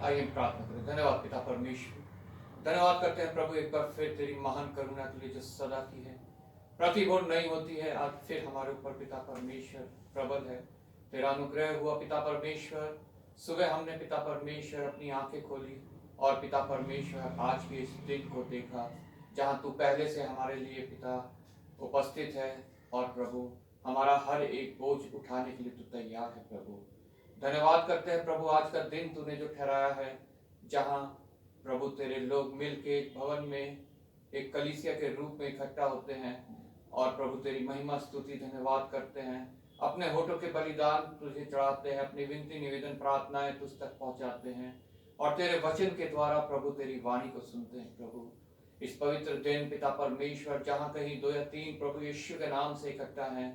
आइए हम प्रार्थना करें। धन्यवाद पिता परमेश्वर, धन्यवाद करते हैं प्रभु एक बार फिर तेरी महान करुणा के लिए जो सदा की है, प्रतिबोध नहीं होती है। आज फिर हमारे ऊपर पिता परमेश्वर प्रबल है, तेरा अनुग्रह हुआ पिता परमेश्वर। सुबह हमने पिता परमेश्वर अपनी आंखें खोली और पिता परमेश्वर आज के इस दिन को देखा जहाँ तू पहले से हमारे लिए पिता उपस्थित है। और प्रभु हमारा हर एक बोझ उठाने के लिए तू तैयार है प्रभु। धन्यवाद करते हैं प्रभु आज का दिन तूने जो ठहराया है, जहाँ प्रभु तेरे लोग मिल के एक भवन में एक कलीसिया के रूप में इकट्ठा होते हैं और प्रभु तेरी महिमा स्तुति धन्यवाद करते हैं। अपने होठों के बलिदान तुझे चढ़ाते हैं, अपनी विनती निवेदन प्रार्थनाएं तुझ तक पहुंचाते हैं और तेरे वचन के द्वारा प्रभु तेरी वाणी को सुनते हैं। प्रभु इस पवित्र दिन पिता परमेश्वर जहाँ कहीं 2 या 3 प्रभु यीशु के नाम से इकट्ठा हैं,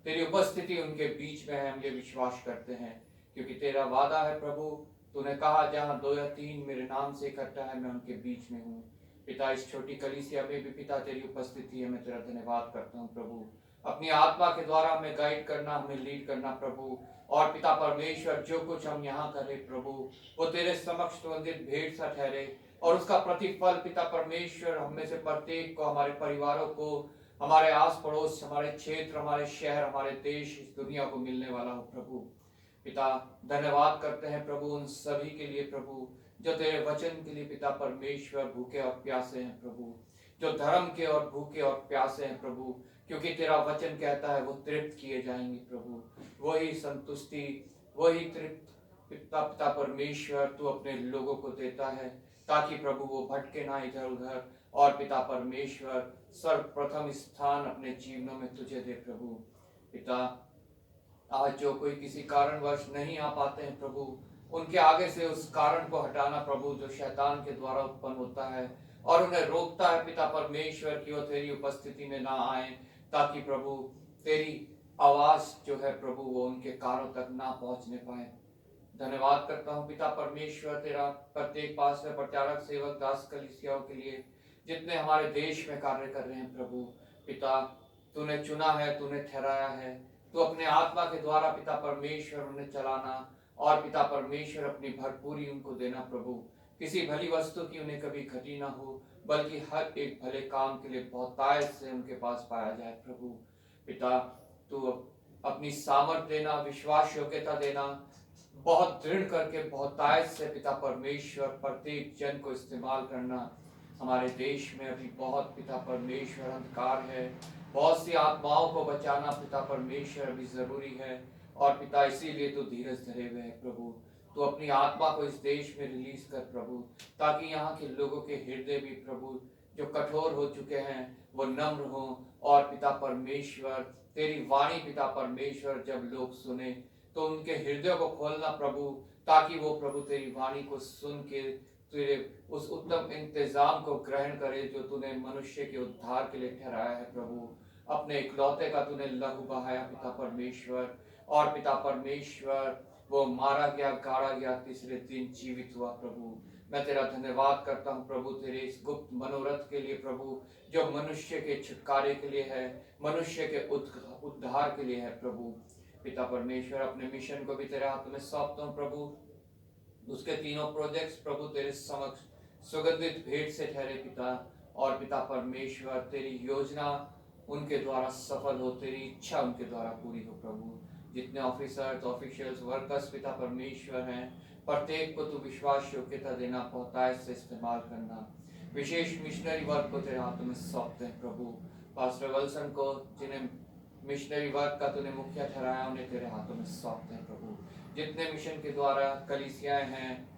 तेरी उपस्थिति उनके बीच में है। हम ये विश्वास करते हैं क्योंकि तेरा वादा है प्रभु, तूने कहा जहाँ 2 या 3 मेरे नाम से इकट्ठा है मैं उनके बीच में हूँ। पिता इस छोटी कलीसिया में भी पिता तेरी उपस्थिति है, मैं तेरा धन्यवाद करता हूँ प्रभु। अपनी आत्मा के द्वारा हमें गाइड करना, हमें लीड करना प्रभु। और पिता परमेश्वर जो कुछ हम यहाँ करें प्रभु, वो तेरे समक्ष सुगंधित भेंट सा ठहरे और उसका प्रतिफल पिता परमेश्वर हम में से प्रत्येक को, हमारे परिवारों को, हमारे आस पड़ोस, हमारे क्षेत्र, हमारे शहर, हमारे देश, इस दुनिया को मिलने वाला हो प्रभु। पिता धन्यवाद करते हैं प्रभु उन सभी के लिए प्रभु जो तेरे वचन के लिए पिता परमेश्वर भूखे और प्यासे हैं प्रभु, जो धर्म के और भूखे और प्यासे हैं प्रभु, क्योंकि तेरा वचन कहता है वो तृप्त किए जाएंगे प्रभु। वही संतुष्टि, वही तृप्त पिता पिता परमेश्वर तू अपने लोगों को देता है ताकि प्रभु वो भटके ना इधर उधर। और पिता परमेश्वर सर्वप्रथम स्थान अपने जीवनों में तुझे दे प्रभु। पिता आज जो कोई किसी कारणवश नहीं आ पाते हैं प्रभु, उनके आगे से उस कारण को हटाना प्रभु जो शैतान के द्वारा उत्पन्न होता है और उन्हें रोकता है पिता परमेश्वर की वो तेरी उपस्थिति में ना आए, ताकि प्रभु तेरी आवाज जो है प्रभु वो उनके कानों तक ना पहुंचने पाए। धन्यवाद करता हूँ पिता परमेश्वर तेरा प्रत्येक पास्टर, प्रचारक, सेवक, दास कलीसियाओं के लिए जितने हमारे देश में कार्य कर रहे हैं प्रभु। पिता तूने चुना है, तूने ठहराया है, तो अपने आत्मा के द्वारा पिता परमेश्वर उन्हें चलाना और पिता परमेश्वर अपनी भरपूरी उनको देना प्रभु। किसी भली वस्तु की उन्हें कभी घटी ना हो, बल्कि हर एक भले काम के लिए बहुतायत से उनके पास पाया जाए प्रभु। पिता तू अपनी सामर्थ देना, विश्वास योग्यता देना, बहुत दृढ़ करके बहुतायत से पिता परमेश्वर प्रत्येक जन को इस्तेमाल करना। हमारे देश में अभी बहुत पिता परमेश्वर अंधकार है, बहुत सी आत्माओं को बचाना पिता परमेश्वर अभी जरूरी है। और पिता इसीलिए तो धीरज धरे हुए है प्रभु, तो अपनी आत्मा को इस देश में रिलीज कर प्रभु, ताकि यहाँ के लोगों के हृदय भी प्रभु जो कठोर हो चुके हैं वो नम्र हो। और पिता परमेश्वर तेरी वाणी पिता परमेश्वर जब लोग सुने तो उनके हृदय को खोलना प्रभु, ताकि वो प्रभु तेरी वाणी को सुन के तेरे उस उत्तम इंतजाम को ग्रहण करे जो तूने मनुष्य के उद्धार के लिए ठहराया है प्रभु। अपने इकलौते का तूने लहू बहाया पिता परमेश्वर, और पिता परमेश्वर वो मारा गया, गाड़ा गया, तीसरे दिन जीवित हुआ प्रभु। मैं तेरा धन्यवाद करता हूँ प्रभु तेरे इस गुप्त मनोरथ के लिए प्रभु, जो मनुष्य के छुटकारे के लिए है, मनुष्य के उद्धार के लिए है प्रभु। पिता परमेश्वर अपने मिशन को भी तेरे हाथ में सौंपता हूँ प्रभु। उसके तीनों प्रोजेक्ट्स प्रभु तेरे समक्ष सुगंधित भेंट से ठहरे पिता। और पिता परमेश्वर तेरी योजना उनके द्वारा सफल हो, तेरी इच्छा उनके द्वारा पूरी हो प्रभु। जितने ऑफिसर्स, ऑफिशियल्स, वर्कर्स पिता परमेश्वर हैं, प्रत्येक को तू विश्वास योग्यता देना, बहुतायत से इस्तेमाल करना। विशेष मिशनरी वर्क को तेरे हाथों में सौंपते हैं प्रभु। पास्टर विल्सन को, जिन्हें मिशनरी वर्क का तूने मुखिया ठहराया, उन्हें तेरे हाथों में सौंपते हैं प्रभु। जितने मिशन के द्वारा कलीसियाएं हैं,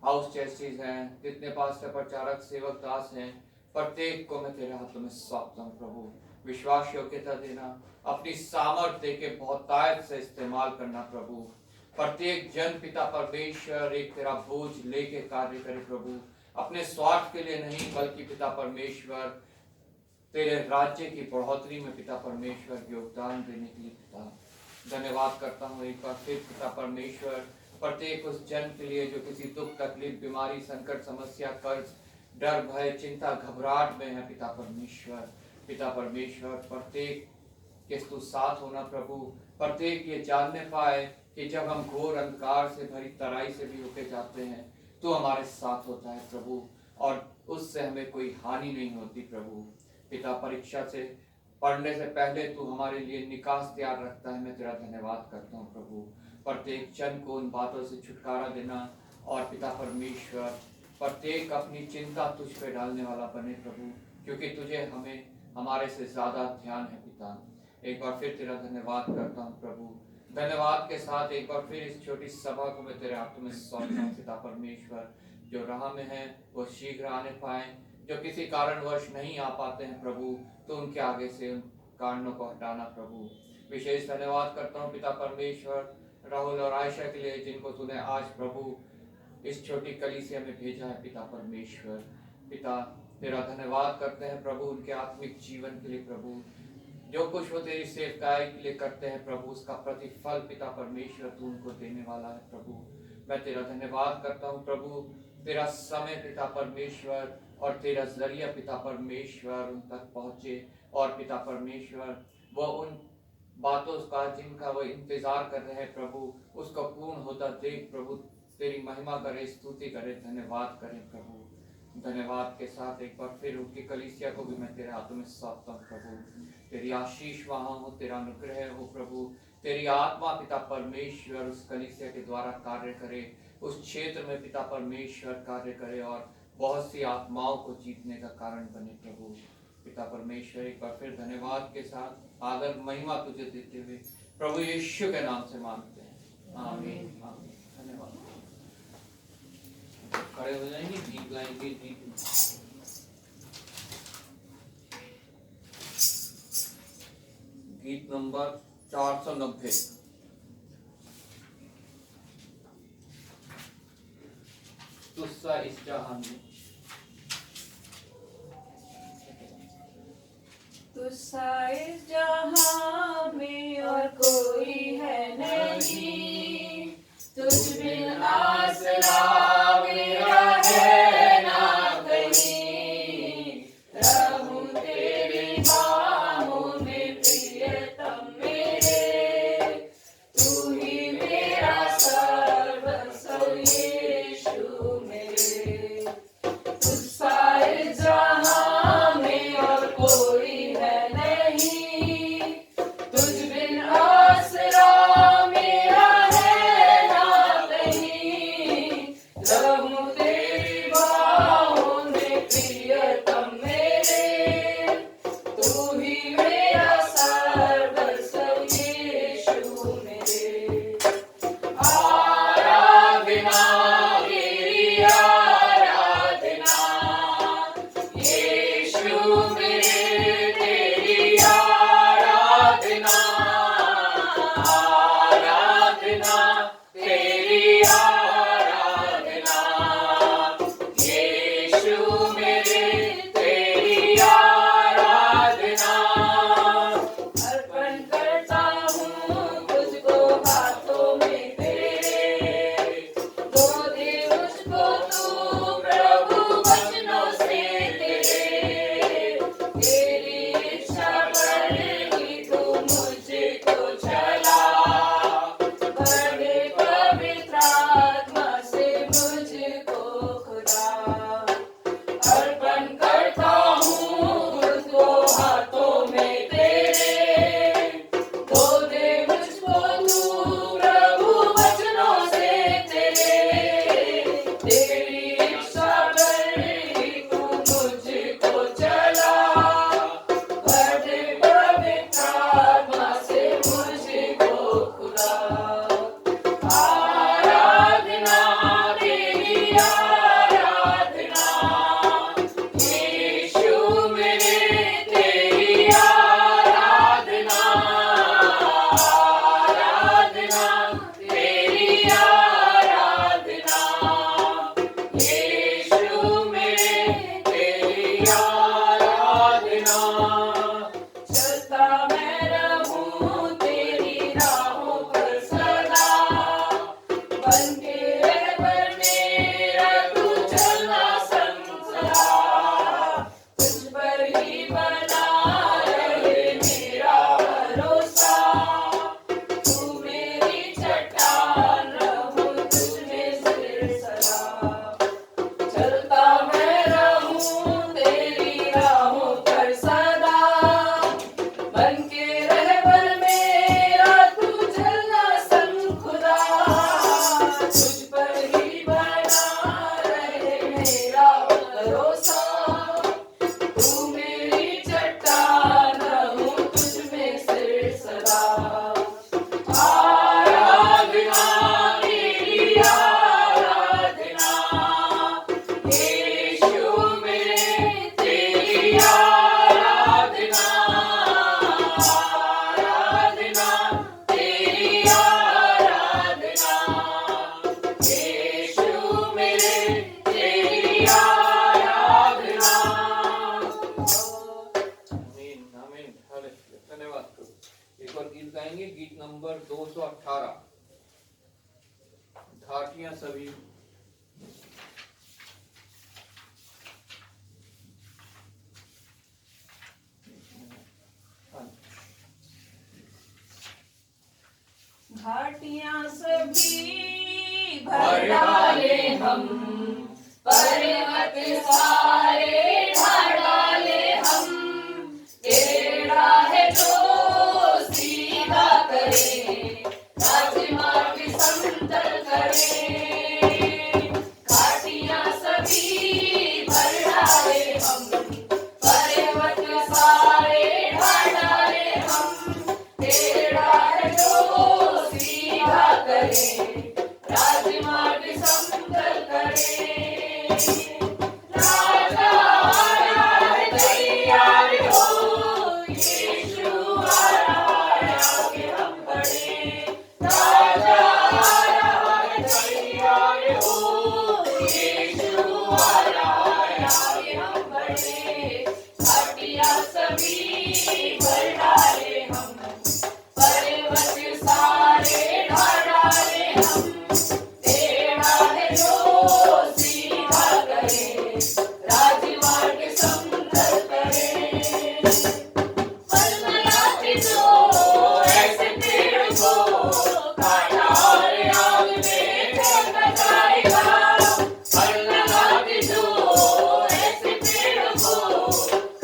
हाउस चर्चेज हैं, जितने पास्टर, प्रचारक, सेवक, दास हैं, प्रत्येक को मैं तेरे हाथों में सौंपता हूँ प्रभु। विश्वास योग्यता देना, अपनी सामर्थ देके बहुतायत से इस्तेमाल करना प्रभु। प्रत्येक जन पिता परमेश्वर एक तेरा बोझ लेके कार्य करे प्रभु, अपने स्वार्थ के लिए नहीं बल्कि पिता परमेश्वर तेरे राज्य की बढ़ोतरी में पिता परमेश्वर योगदान देने के लिए पिता धन्यवाद करता हूँ एक बार फिर पिता परमेश्वर। प्रत्येक उस जन के लिए जो किसी दुख, तकलीफ, बीमारी, संकट, समस्या, कर्ज, डर, भय, चिंता, घबराहट में है पिता परमेश्वर। पिता परमेश्वर प्रत्येक के तू साथ होना प्रभु। प्रत्येक ये जानने पाए कि जब हम घोर अंधकार से भरी तराई से भी होके जाते हैं, तू हमारे साथ होता है प्रभु, और उससे हमें कोई हानि नहीं होती प्रभु। पिता, परीक्षा से पढ़ने से पहले तू हमारे लिए निकास तैयार रखता है। मैं तेरा धन्यवाद करता हूँ प्रभु। प्रत्येक जन को उन बातों से छुटकारा देना, और पिता परमेश्वर प्रत्येक अपनी चिंता तुझ पे डालने वाला बने प्रभु, क्योंकि तुझे हमें हमारे से ज्यादा ध्यान है पिता। एक बार फिर तेरा धन्यवाद करता हूँ प्रभु। धन्यवाद के साथ एक बार फिर इस छोटी सभा को मैं तेरे हाथों में सौंपता हूँ पिता परमेश्वर। जो राह में है वो शीघ्र आने पाए, जो किसी कारणवश नहीं आ पाते हैं प्रभु, तो उनके आगे से उन कारणों को हटाना प्रभु। विशेष धन्यवाद करता हूँ पिता परमेश्वर राहुल और आयशा के लिए, जिनको तूने आज प्रभु इस छोटी कलीसिया में भेजा है पिता परमेश्वर। पिता, तेरा धन्यवाद करते हैं प्रभु उनके आत्मिक जीवन के लिए प्रभु। जो कुछ वो तेरी सेवकाई के लिए करते हैं प्रभु, उसका प्रतिफल पिता परमेश्वर तू उनको देने वाला है प्रभु। मैं तेरा धन्यवाद करता हूँ प्रभु, तेरा समय पिता परमेश्वर और तेरा जरिया पिता परमेश्वर उन तक पहुँचे, और पिता परमेश्वर वो उन बातों का जिनका वो इंतजार कर रहे हैं प्रभु, उसको पूर्ण होता देख प्रभु तेरी महिमा करे, स्तुति करे, धन्यवाद करे प्रभु। धन्यवाद के साथ एक बार फिर उनकी कलीसिया को भी मैं तेरे हाथों में सौंपता हूँ प्रभु। तेरी आशीष वहाँ हो, तेरा अनुग्रह हो प्रभु, तेरी आत्मा पिता परमेश्वर उस कलीसिया के द्वारा कार्य करे, उस क्षेत्र में पिता परमेश्वर कार्य करे, और बहुत सी आत्माओं को जीतने का कारण बने प्रभु। पिता परमेश्वर एक बार फिर धन्यवाद के साथ आदर महिमा तुझे देते हुए प्रभु यीशु के नाम से मांगते हैं, आमीन आमीन। धन्यवाद। खड़े हो जाएंगे, गीत गाएंगे। गीत नंबर 490। तुस्सा इस जहान में, तुस्सा इस जहां में और कोई है नहीं, तुझ बिन आसरा मेरा है ना कहीं। रहूं तेरी बाहों में प्रियतम मेरे, तू ही मेरा सर्वस्व यीशु मेरे। तुझसा इस जहां में और कोई है नहीं, बल मेरा तू चलना संग खुदा, तुझ पर ही बना रहे मेरा भरोसा। तू मेरी चट्टान हूँ, तुझ में सिर सदा। आराधना मेरी आराधना, यीशु मेरे तेरी आराधना। आराधना तेरी आराधना, यीशु मेरे तेरी आराधना। आमीन आमीन हालेलुया। धन्यवाद प्रभु। एक और गीत गाएंगे, गीत नंबर 218, घाटियां सभी। घाटियां सभी भर डाले हम, पर्वत सारे ढा डाले हम। टेढ़ा है जो सीधा करे, राजमार्ग समतल करे। घाटियां सभी भर डाले हम, पर्वत सारे ढा डाले हम। टेढ़ा है जो सीधा करे, राजमार्ग समतल करे। राजा आ रहा है, तैयार हो, यीशु आ रहा है, आगे हम बढ़े। राजा आ रहा है, तैयार हो, यीशु आ रहा है, आगे हम बढ़े। घाटियां सभी भर डाले हम, पर्वत सारे ढा डाले हम। टेढ़ा है जो सीधा करे, राजमार्ग समतल करे। फल लगाते जो ऐसे पेड़ को, काटा और आग में फेंका जाएगा। फल लगाते जो ऐसे पेड़ को,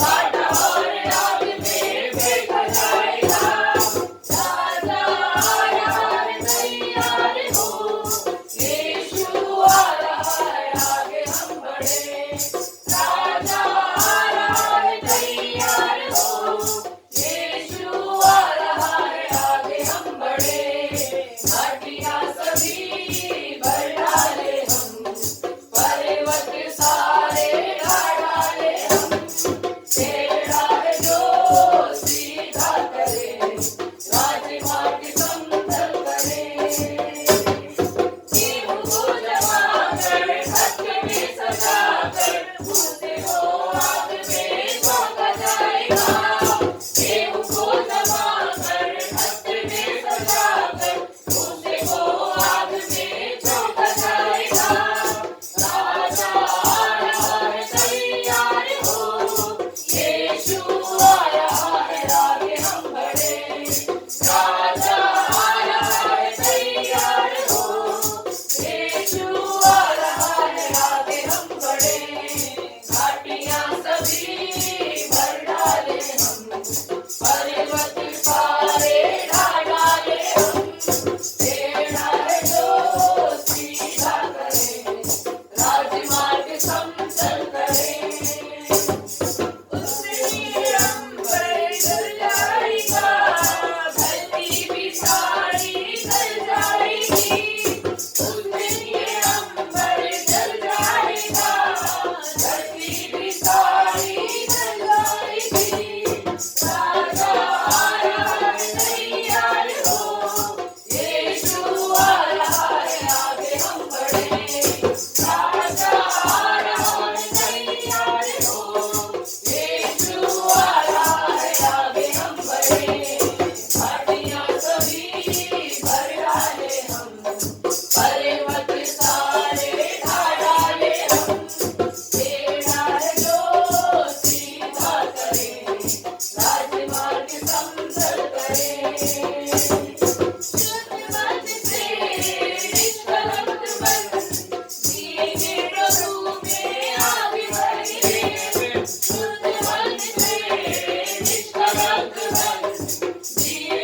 काटा और आग में फेंका जाएगा। राजा आ रहा है, तैयार हो, यीशु आ रहा है, आगे हम बढ़े। राजा आ रहा है, तैयार हो, यीशु आ रहा है, आगे हम बढ़े। घाटियां सभी भर डाले हम, पर्वत सारे ढा डाले हम। टेढ़ा है जो सीधा करे, राजमार्ग समतल करे। गेहूं को जमा कर, खत में सजा कर, भूसे को आग में झोंका जाएगा। गेहूं को जमा कर, खत में सजा कर, भूसे को आग में झोंका जाएगा। राजा आ रहा है, तैयार हो, यीशु आ रहा है, आगे हम बढ़े। राजा आ रहा है, तैयार हो, यीशु आ रहा है, आगे हम बढ़े। घाटियां सभी भर डाले हम, पर्वत सारे ढा डाले हम। टेढ़ा है जो सीधा करे, राजमार्ग समतल करे। उसने अंबर जल जाएगा, धरती भी सारी जल जाएगी। उसने अंबर जल जाएगा, धरती भी सारी जल जाएगी। राजा आ रहा है, तैयार हो, यीशु आ रहा है, आगे हम बढ़े। राजा आ रहा है, तैयार हो, यीशु आ रहा है, आगे हम बढ़े। घाटियां सभी भर डाले हम, पर्वत सारे ढा डाले हम। टेढ़ा है जो सीधा करे, राजमार्ग समतल करे। शुद्ध मन से निष्कलंक बन, जिएंगे प्रभु में आगे बढ़ेंगे। शुद्ध मन से निष्कलंक बन, जिएंगे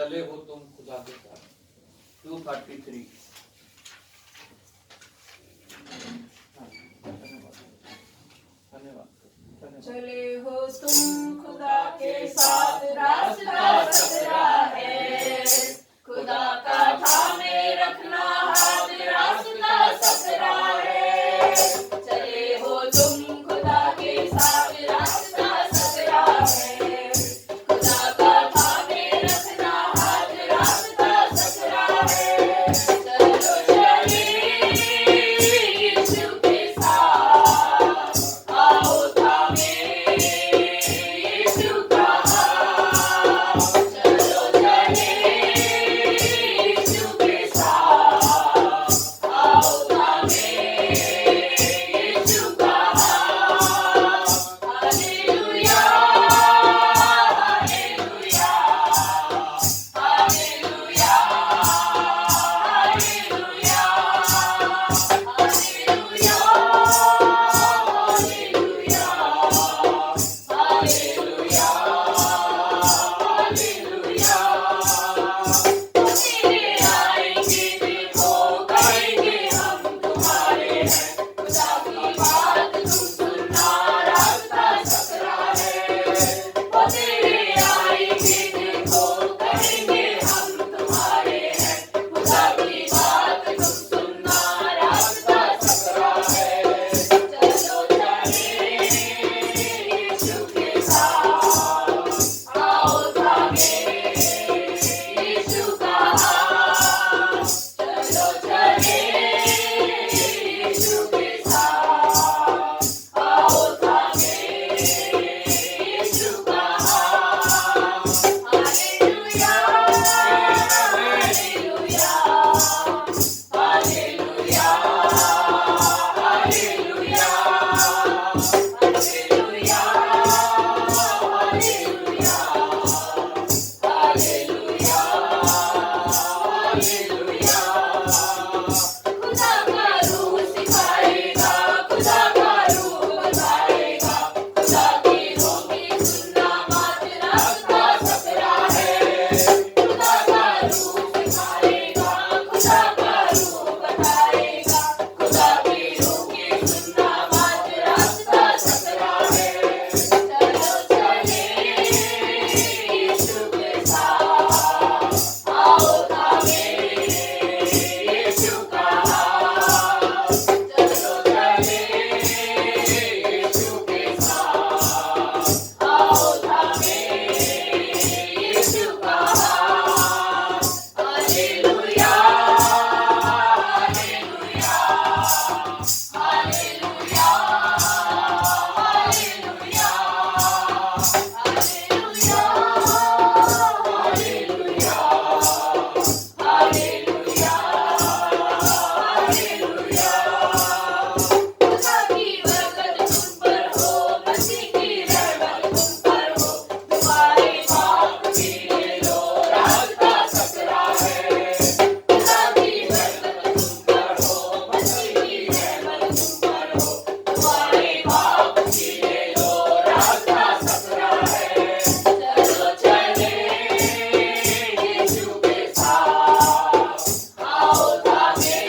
चले हो तुम खुदा के साथ। 233। धन्यवाद। चले हो तुम खुदा के साथ, रास्ता सकरा है, खुदा का थामे रखना हाथ, रास्ता सकरा है। चले हो तुम खुदा के साथ, रास्ता सकरा है, खुदा का थामे रखना हाथ, रास्ता सकरा है। चलो चले यीशु के साथ, आओ थामे यीशु का हाथ। चलो चले यीशु के साथ, आओ थामे यीशु का हाथ। Hallelujah, hallelujah, hallelujah, hallelujah, hallelujah, hallelujah, hallelujah, hallelujah. तेरे आएंगे देखो, कहेंगे हम तुम्हारे हैं, खुदा की बात तुम सुनना, रास्ता सकरा है। ओ तेरे आएंगे देखो, कहेंगे हम तुम्हारे हैं, खुदा की बात तुम सुनना, रास्ता सकरा है। चलो चले यीशु के साथ, आओ थामे यीशु का हाथ। चलो चले यीशु के साथ, आओ थामे यीशु का हाथ। Hallelujah, hallelujah, hallelujah, hallelujah, hallelujah, hallelujah, hallelujah, hallelujah. खुदा का रूह सिखाएगा, खुदा का रूह बताएगा, खुदा की रूह की सुनना बात, रास्ता सकरा है। खुदा का रूह सिखाएगा, खुदा का रूह बताएगा, खुदा की रूह की सुनना बात, रास्ता सकरा है। चलो चले यीशु के साथ, आओ थामे यीशु का हाथ। चलो चले यीशु के साथ, आओ थामे यीशु का हाथ। Hallelujah, hallelujah, hallelujah, hallelujah, hallelujah, hallelujah, hallelujah, hallelujah. खुदा की बरकत तुम पर हो, मसीह की रहमत तुम पर हो, तुम्हारे पाप भी ले लो, रास्ता सकरा है। खुदा की बरकत तुम पर हो, मसीह की रहमत तुम पर हो, तुम्हारे पाप भी ले लो, रास्ता सकरा है। चलो चले यीशु के साथ, आओ थामे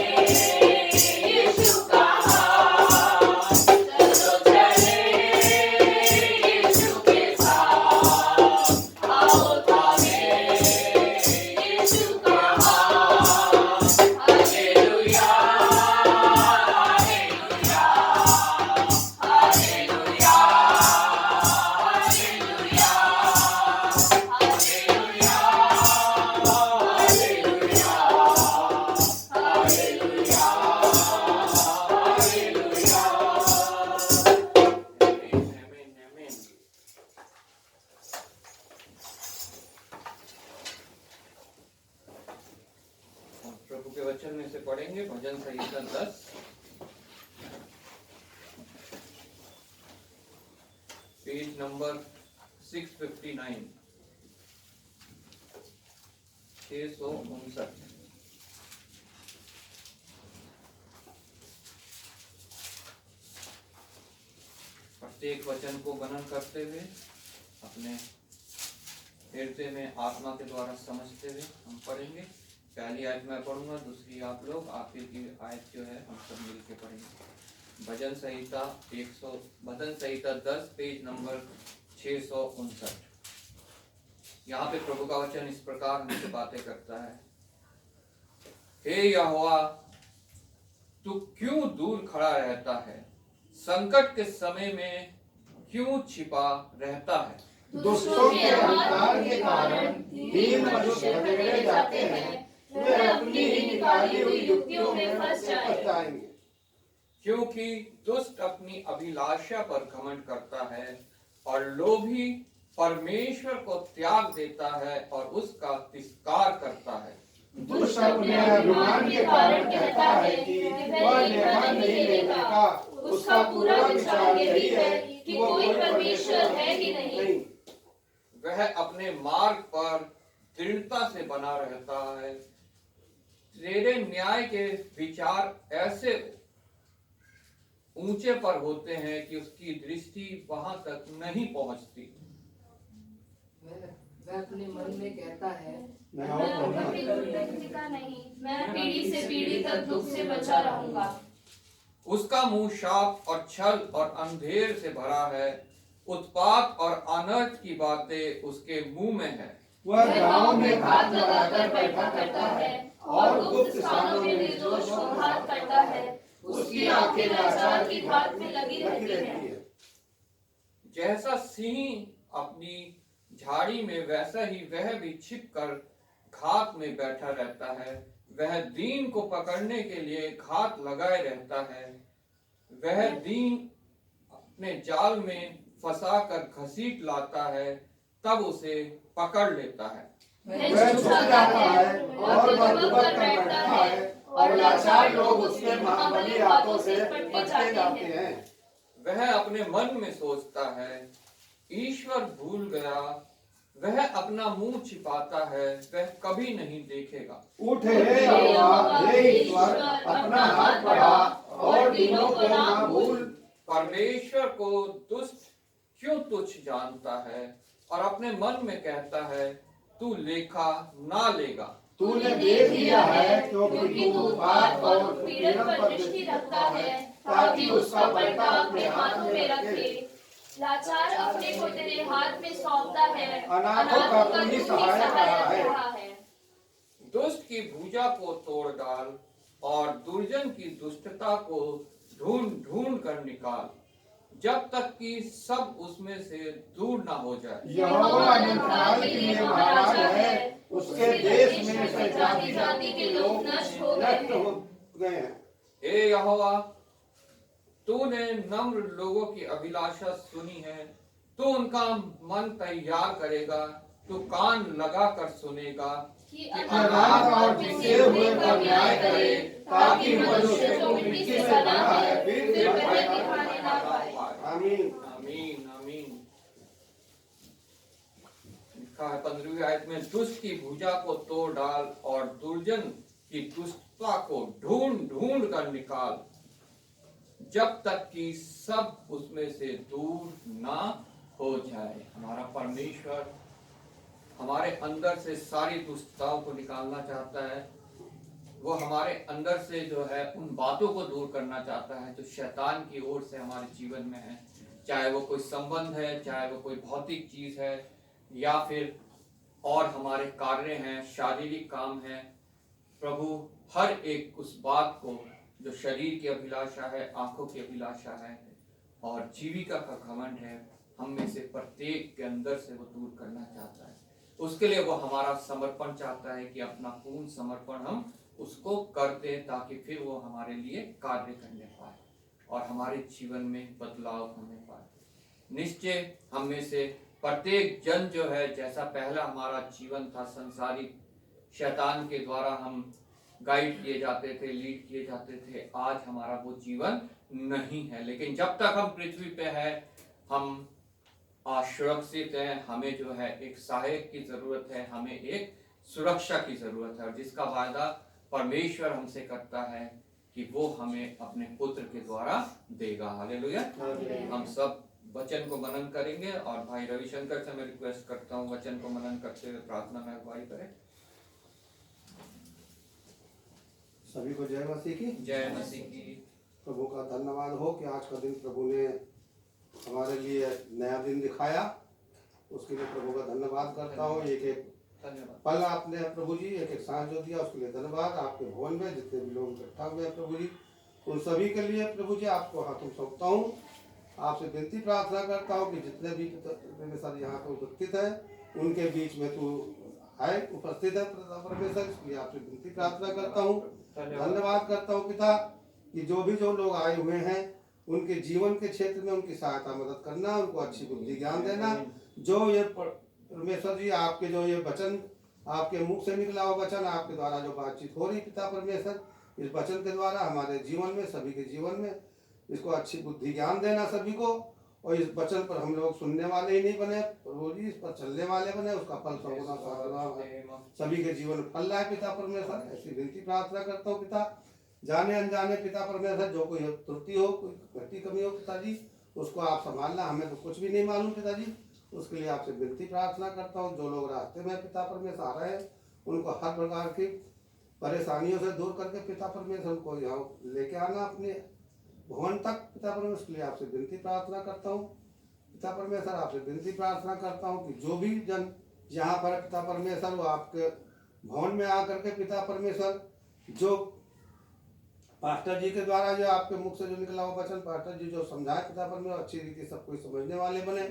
यीशु का हाथ। चलो चले यीशु के साथ, आओ थामे यीशु का हाथ। Hallelujah, hallelujah, hallelujah, hallelujah, hallelujah, hallelujah, hallelujah, hallelujah. प्रभु के वचन में से पढ़ेंगे भजन संहिता 10, पेज नंबर 659, 659। प्रत्येक वचन को मनन करते हुए अपने हृदय में आत्मा के द्वारा समझते हुए हम पढ़ेंगे। पहली आयत मैं पढ़ूंगा, दूसरी आप लोग, आखिर की आयत जो है हम सब मिल के पढ़ेंगे। भजन संहिता 10 पेज नंबर 659। यहाँ पे प्रभु का वचन इस प्रकार हमसे बातें करता है। हे यहोवा, तू क्यों दूर खड़ा रहता है? संकट के समय में क्यों छिपा रहता है? दुष्टों के अहंकार के कारण दीन मनुष्य बिगड़े जाते हैं, वे अपनी ही निकाली हुई युक्तियों में फंस जाएंगे। क्योंकि दुष्ट अपनी अभिलाषा पर घमंड करता है और लोभी परमेश्वर को त्याग देता है और उसका तिरस्कार करता है। दुष्ट अपने अभिमान के कारण कहता है कि वह लेखा नहीं लेगा, उसका पूरा विचार यही है कि कोई परमेश्वर है ही नहीं। वह अपने मार्ग पर दृढ़ता से बना रहता है। तेरे न्याय के विचार ऐसे ऊंचे पर होते हैं कि उसकी दृष्टि वहां तक नहीं पहुंचती। वह अपने मन में कहता है, मैं कभी दुर्गति का नहीं, मैं पीढ़ी से पीढ़ी तक दुख से बचा रहूंगा। उसका मुंह शाप और छल और अंधेर से भरा है। उत्पात और अनर्थ की बातें उसके मुंह में है। वह गांव में घात लगाकर बैठा करता है और गुप्त स्थानों में निर्दोष को घात करता है। उसकी आंखें लाचार की घात में लगी रहती हैं। जैसा सिंह अपनी झाड़ी में, वैसा ही वह भी छिपकर घात में बैठा रहता है। वह दीन को पकड़ने के लिए घात लगाए रहता है। वह दीन अपने जाल में फंसाकर घसीट लाता है, तब उसे पकड़ लेता है। वह झुक जाता है और वह दुबक कर बैठता है और लाचार लोग उसके महाबली हाथों से पटके जाते हैं। वह अपने मन में सोचता है, ईश्वर भूल गया। वह अपना मुंह छिपाता है, वह कभी नहीं देखेगा। उठ हे यहोवा, हे ईश्वर, अपना हाथ बढ़ा और दीनों को ना भूल। परमेश्वर को दुष्ट क्यों तुच्छ जानता है और अपने मन में कहता है, तू लेखा ना लेगा। तूने देख लिया है, क्योंकि तू उत्पात और उत्पीड़न पर दृष्टि रखता है, ताकि उसका पलटा अपने हाथ में रखे। लाचार अपने को तेरे हाथ में सौंपता है, अनाथों का तू ही सहायक रहा है। दुष्ट की भुजा को तोड़ डाल और दुर्जन की दुष्टता को ढूंढ ढूंढ कर निकाल, जब तक कि सब उसमें से दूर ना हो जाए। यहोवा अनंतकाल के लिए महाराज है, उसके देश में से जाति जाति के लोग नष्ट हो गए हैं। हे यहोवा, तूने नम्र लोगों की अभिलाषा सुनी है। तू उनका मन तैयार करेगा। तू कान लगा कर सुनेगा कि अनाथ और पिसे हुए का न्याय करे, ताकि मनुष्य जो मिट्टी से बना है फिर पहले दिखाने ना पाए। आमीन आमीन आमीन। लिखा है 15वीं आयत में, दुष्ट की भुजा को तोड़ डाल और दुर्जन की दुष्टता को ढूंढ ढूंढ कर निकाल, जब तक कि सब उसमें से दूर ना हो जाए। हमारा परमेश्वर हमारे अंदर से सारी दुष्टताओं को निकालना चाहता है। वो हमारे अंदर से जो है उन बातों को दूर करना चाहता है जो शैतान की ओर से हमारे जीवन में है, चाहे वो कोई संबंध है, चाहे वो कोई भौतिक चीज है, या फिर और हमारे कार्य हैं, शारीरिक काम है। प्रभु हर एक उस बात को जो शरीर की अभिलाषा है, आंखों की अभिलाषा है और जीविका का घमंड है, हम में से प्रत्येक के अंदर से वो दूर करना चाहता है। उसके लिए वो हमारा समर्पण चाहता है कि अपना पूर्ण समर्पण हम उसको कर दें, ताकि फिर वो हमारे लिए कार्य करने पाए और हमारे जीवन में बदलाव होने पाए। निश्चय हम में से प्रत्येक जन जो है, जैसा पहला हमारा जीवन था संसारिक शैतान के द्वारा हम गाइड किए जाते थे, लीड किए जाते थे, आज हमारा वो जीवन नहीं है। लेकिन जब तक हम पृथ्वी पे है, हम सुरक्षित हैं। हमें जो है एक सहायक की जरूरत है, हमें एक सुरक्षा की जरूरत है, और जिसका वायदा परमेश्वर हमसे करता है कि वो हमें अपने पुत्र के द्वारा देगा। हालेलुया। हम सब वचन को मनन करेंगे और भाई रविशंकर से मैं रिक्वेस्ट करता हूँ वचन को मनन करते हुए प्रार्थना में अगुवाई करें। सभी को जय मसीह की। जय मसीह की। प्रभु का धन्यवाद हो कि आज का दिन प्रभु ने हमारे लिए नया दिन दिखाया, उसके लिए प्रभु का धन्यवाद करता हूँ। एक एक धन्यवाद। पल आपने प्रभु जी एक एक सांस जो दिया उसके लिए धन्यवाद। आपके भवन में जितने भी लोग इकट्ठा हुए हैं प्रभु जी, उन सभी के लिए प्रभु जी आपको हाथों सौंपता हूँ। आपसे विनती प्रार्थना करता हूँ कि जितने भी सर यहाँ पर उपस्थित है उनके बीच में तू है उपस्थित है परमेश्वर, इसलिए आपसे विनती प्रार्थना करता हूँ। धन्यवाद करता हूँ पिता कि जो लोग आए हुए हैं उनके जीवन के क्षेत्र में उनकी सहायता मदद करना, उनको अच्छी बुद्धि ज्ञान देना। जो ये परमेश्वर जी आपके जो ये वचन आपके मुख से निकला हुआ वचन आपके द्वारा जो बातचीत हो रही पिता परमेश्वर, इस वचन के द्वारा हमारे जीवन में सभी के जीवन में इसको अच्छी बुद्धि ज्ञान देना सभी को, और इस वचन पर हम लोग सुनने वाले ही नहीं बने प्रभु जी, इस पर चलने वाले बने, उसका फल सभी के जीवन में फल लाए पिता परमेश्वर। ऐसी विनती प्रार्थना करता हूँ पिता, जाने अनजाने पिता परमेश्वर जो कोई त्रुटि हो कोई घटी कमी हो पिताजी उसको आप संभालना, हमें तो कुछ भी नहीं मालूम पिताजी, उसके लिए आपसे विनती प्रार्थना करता हूँ। जो लोग रास्ते में पिता परमेश्वर आ रहे हैं उनको हर प्रकार की परेशानियों से दूर करके पिता परमेश्वर उनको यहाँ लेके आना अपने भवन तक पिता परमेश्वर, के लिए आपसे विनती प्रार्थना करता हूँ। पिता परमेश्वर आपसे विनती प्रार्थना करता हूँ कि जो भी जन यहाँ पर पिता परमेश्वर वो आपके भवन में आकर के पिता परमेश्वर जो पास्टर जी के द्वारा जो आपके मुख से जो निकला हुआ वचन पास्टर जी जो समझाए पिता परमेश्वर अच्छी रीति सब कोई समझने वाले बने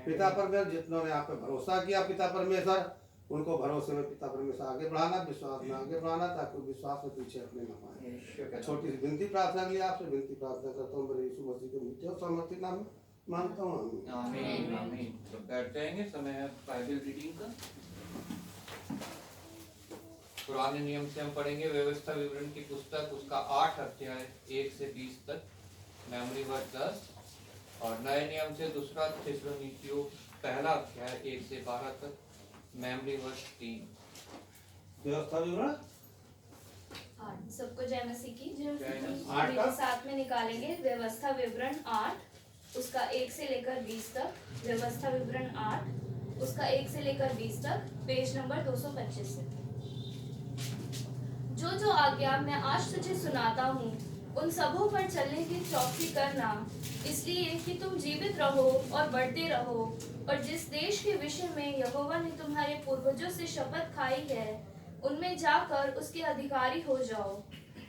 पिता परमेश्वर। जितनों ने आप पे भरोसा किया पिता परमेश्वर उनको भरोसे में पिता परमेश्वर आगे बढ़ाना, विश्वास में आगे बढ़ाना, ताकि विश्वास में पीछे अपने न पाए। छोटी सी विनती प्रार्थना के लिए आपसे विनती प्रार्थना करता हूँ, मेरे यीशु मसीह के मीठे और सामर्थी नाम में मांगता हूँ, आमीन आमीन। तो बैठ जाएंगे, समय है बाइबल रीडिंग का। पुराने नियम से हम पढ़ेंगे व्यवस्था विवरण की पुस्तक, उसका 8 अध्याय 1 से 20 तक, मेमोरी वर्ड 10, और नए नियम से दूसरा थिस्सलुनीकियों पहला अध्याय 1 से 12 तक, मेमोरी वर्ड 3। व्यवस्था विवरण सबको जय मसीह की। जय मसीह। मेरे साथ में निकालेंगे व्यवस्था विवरण 8 उसका 1 से लेकर 20 तक। व्यवस्था विवरण 8 उसका 1 से लेकर 20 तक, पेज नंबर 225 से। जो आज्ञा मैं आज तुझे सुनाता हूँ उन सबों पर चलने की चौकसी करना, इसलिए कि तुम जीवित रहो और बढ़ते रहो, और जिस देश के विषय में यहोवा ने तुम्हारे पूर्वजों से शपथ खाई है उनमें जाकर उसके अधिकारी हो जाओ।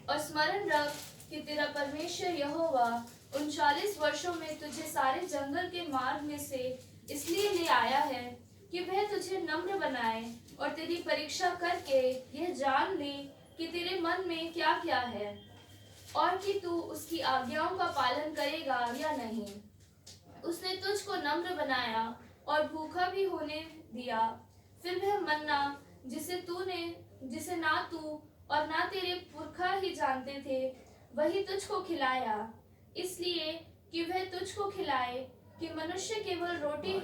और स्मरण रख कि तेरा परमेश्वर यहोवा 39 वर्षों में तुझे सारे जंगल के मार्ग में से इसलिए ले आया है कि वह तुझे नम्र बनाए और तेरी परीक्षा करके यह जान ले कि तेरे मन में क्या क्या है, और कि तू उसकी आज्ञाओं का पालन करेगा या नहीं। उसने तुझको नम्र बनाया और भूखा भी होने दिया, फिर वह मन्ना जिसे ना तू और ना तेरे पुरखा ही जानते थे वही तुझको खिलाया, इसलिए कि वह तुझको खिलाए कि मनुष्य केवल रोटी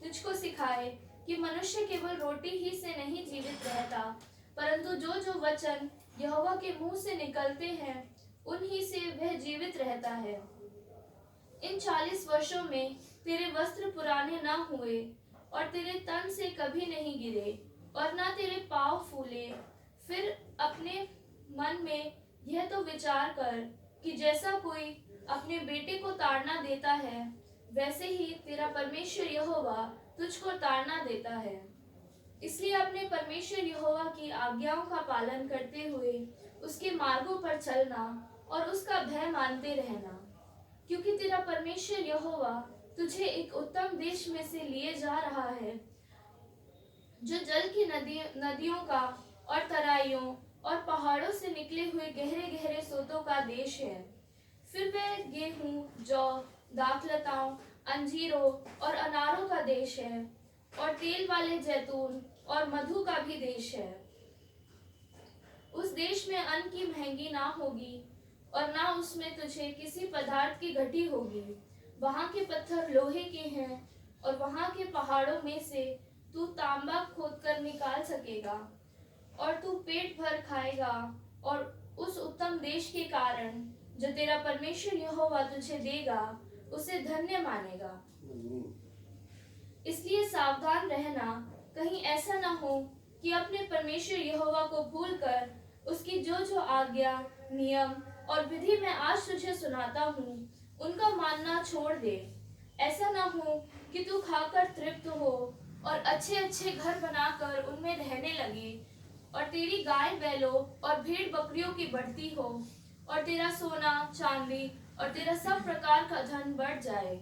तुझको सिखाए कि मनुष्य केवल रोटी ही से नहीं जीवित रहता, परंतु जो वचन यहोवा के मुंह से निकलते हैं उन्हीं से वह जीवित रहता है। इन 40 वर्षों में तेरे वस्त्र पुराने ना हुए और तेरे तन से कभी नहीं गिरे और ना तेरे पाँव फूले। फिर अपने मन में यह तो विचार कर कि जैसा कोई अपने बेटे को ताड़ना देता है वैसे ही तेरा परमेश्वर यहोवा तुझको ताड़ना देता है। इसलिए अपने परमेश्वर यहोवा की आज्ञाओं का पालन करते हुए उसके मार्गों पर चलना और उसका भय मानते रहना, क्योंकि तेरा परमेश्वर यहोवा तुझे एक उत्तम देश में से लिए जा रहा है, जो जल की नदियों का और तराइयों और पहाड़ों से निकले हुए गहरे गहरे सोतों का देश है। फिर वह गेहूं, जौ, दाखलताओं, अंजीरों और अनारों का देश है, और तेल वाले जैतून और मधु का भी देश है। उस देश में अन्न की महंगी ना होगी और ना उसमें तुझे किसी पदार्थ की घटी होगी। वहाँ के पत्थर लोहे के हैं और वहाँ के पहाड़ों में से तू तांबा खोदकर निकाल सकेगा, और तू पेट भर खाएगा। और उस उत्तम देश के कारण जो तेरा परमेश्वर यहोवा तुझे देगा उसे धन्य मानेगा। इसलिए सावधान रहना, कहीं ऐसा न हो कि अपने परमेश्वर यहोवा को भूलकर उसकी जो जो आज्ञा, नियम और विधि मैं आज तुझे सुनाता हूँ उनका मानना छोड़ दे। ऐसा न हो कि तू खाकर तृप्त हो और अच्छे अच्छे घर बनाकर उनमें रहने लगे और तेरी गाय बैलों और भेड़ बकरियों की बढ़ती हो और तेरा सोना चांदी और तेरा सब प्रकार का धन बढ़ जाए।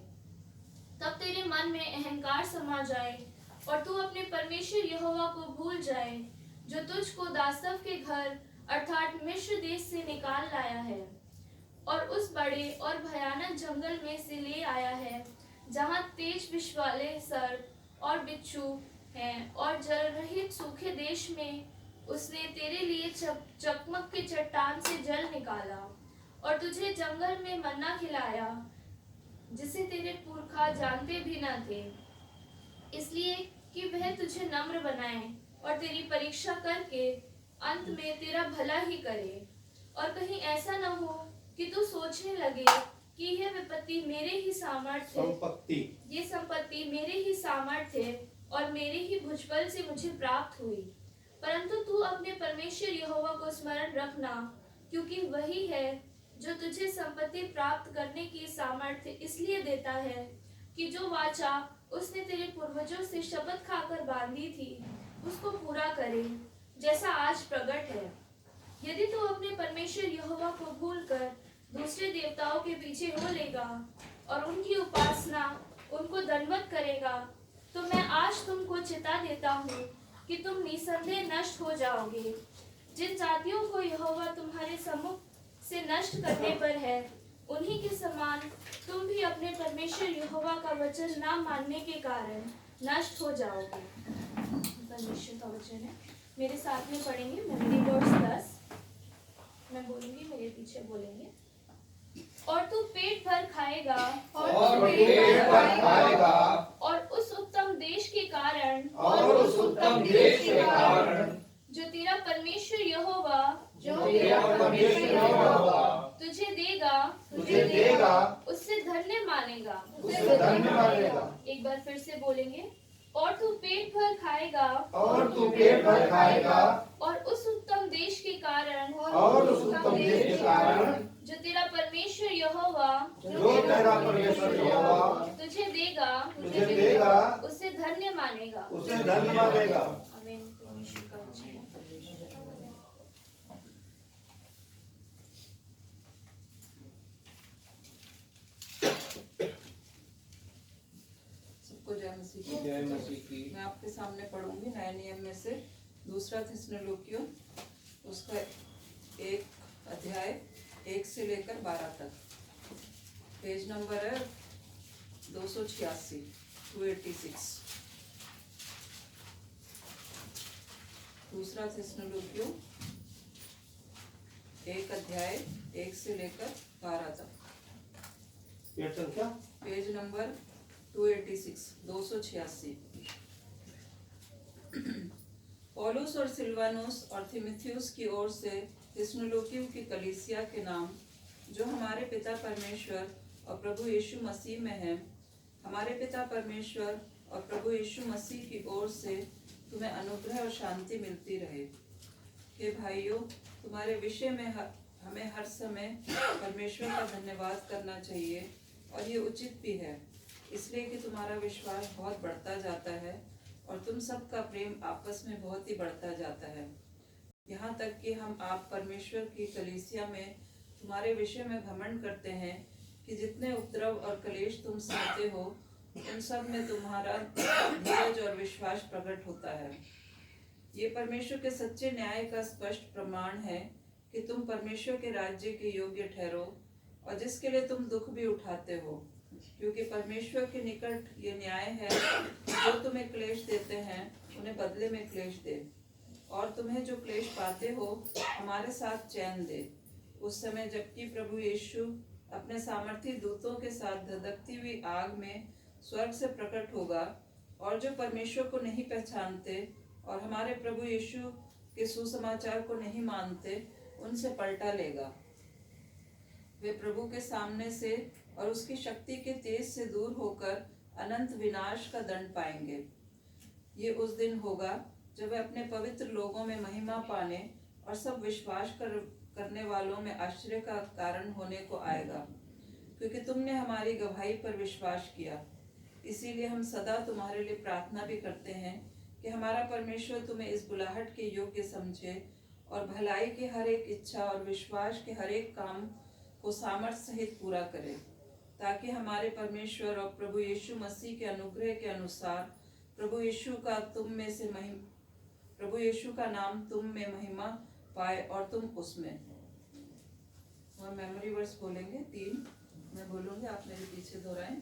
तब तेरे मन में अहंकार समा जाए और तू अपने परमेश्वर यहोवा को भूल जाए, जो तुझको दासव के घर अर्थात मिस्र देश से निकाल लाया है और उस बड़े और भयानक जंगल में से ले आया है, जहाँ तेज विष वाले सर्प और बिच्छू हैं, और जल रहित सूखे देश में उसने तेरे लिए चकमक की चट्टान से जल निकाला और तुझे जंगल में मन्ना खिलाया, जिसे तेरे पुरखा जानते भी न थे, इसलिए कि वह तुझे नम्र बनाए और तेरी परीक्षा करके अंत में तेरा भला ही करे। और कहीं ऐसा न हो कि तू सोचने लगे कि यह विपत्ति मेरे ही सामर्थ्य, ये संपत्ति मेरे ही सामर्थ्य और मेरे ही भुजबल से मुझे प्राप्त हुई। परंतु तू अपने परमेश्वर यहोवा को स्मरण रखना, क्योंकि वही है जो तुझे संपत्ति प्राप्त करने की सामर्थ्य इसलिए देता है कि जो वाचा उसने तेरे पूर्वजों से शपथ खाकर बांधी थी उसको पूरा करे, जैसा आज प्रकट है। यदि तू अपने परमेश्वर यहोवा को भूलकर दूसरे देवताओं के पीछे हो लेगा और उनकी उपासना, उनको दंडवत करेगा, तो मैं आज तुमको चिता देता हूँ कि तुम निसंदेह नष्ट हो जाओगे। जिन जातियों को यहोवा तुम्हारे सम्मुख से नष्ट करने पर है, उन्हीं के समान तुम भी अपने परमेश्वर यहोवा का वचन ना मानने के कारण नष्ट हो जाओगे। परमेश्वर का वचन है। मेरे साथ में पढ़ेंगे। मेमोरी वर्स 10 मैं बोलूंगी, मेरे पीछे बोलेंगे। और तू पेट भर खाएगा और पेट भर खाएगा और उस उत्तम देश के कारण और उस उत्तम देश के कारण जो तेरा परमेश्वर यहोवा तुझे देगा उससे धन्य मानेगा। एक बार फिर से बोलेंगे। और तू पेट भर खाएगा और उस उत्तम देश के कारण जो तेरा परमेश्वर यहोवा तुझे देगा उससे धन्य मानेगा। आमीन। परमेश्वर का वचन है। सबको जय मसीह की। जय मसीह की। मैं आपके सामने पढ़ूंगी नए नियम में से दूसरा थिस्सलुनीकियों उसका 1 अध्याय 1 से लेकर 12 तक। पेज नंबर है 286 286। दूसरा थिस्सलुनीकियों 1 अध्याय 1 से लेकर 12 तक। Page number 286 286। पौलुस और सिलवानुस और तीमुथियुस की ओर से थिस्सलुनीकियों की कलीसिया के नाम, जो हमारे पिता परमेश्वर और प्रभु यीशु मसीह में है, हमारे पिता परमेश्वर और प्रभु यीशु मसीह की ओर से तुम्हें अनुग्रह और शांति मिलती रहे। हे भाइयों, तुम्हारे विषय में हमें हर समय परमेश्वर का धन्यवाद करना चाहिए और ये उचित भी है, इसलिए कि तुम्हारा विश्वास बहुत बढ़ता जाता है और तुम सबका प्रेम आपस में बहुत ही बढ़ता जाता है, यहाँ तक कि हम आप परमेश्वर की कलीसिया में तुम्हारे विषय में घमंड करते हैं कि जितने उपद्रव और कलेश तुम सहते हो उन सब में तुम्हारा धीरज और विश्वास प्रकट होता है। ये परमेश्वर के सच्चे न्याय का स्पष्ट प्रमाण है कि तुम परमेश्वर के राज्य के योग्य ठहरो और जिसके लिए तुम दुख भी उठाते हो, क्योंकि परमेश्वर के निकट ये न्याय है कि जो तुम्हें क्लेश देते हैं उन्हें बदले में क्लेश दे, और तुम्हें जो क्लेश पाते हो हमारे साथ चैन दे, उस समय जबकि प्रभु यीशु अपने सामर्थी दूतों के साथ धधकती हुई आग में स्वर्ग से प्रकट होगा, और जो परमेश्वर को नहीं पहचानते और हमारे प्रभु यीशु के सुसमाचार को नहीं मानते उनसे पलटा लेगा। वे प्रभु के सामने से और उसकी शक्ति के तेज से दूर होकर अनंत विनाश का दंड पाएंगे। ये उस दिन होगा जब वे अपने पवित्र लोगों में महिमा पाने और सब विश्वास करने वालों में आश्चर्य का कारण होने को आएगा, क्योंकि तुमने हमारी गवाही पर विश्वास किया। इसीलिए हम सदा तुम्हारे लिए प्रार्थना भी करते हैं कि हमारा परमेश्वर तुम्हें इस बुलाहट के योग्य समझे और भलाई की हर एक इच्छा और विश्वास के हर एक काम को सामर्थ्य सहित पूरा करे, ताकि हमारे परमेश्वर और प्रभु यीशु मसीह के अनुग्रह के अनुसार प्रभु यीशु का नाम तुम में महिमा पाए और तुम उसमें। और मेमोरी वर्स बोलेंगे 3, मैं बोलूंगी, आप मेरे पीछे दोहराएं।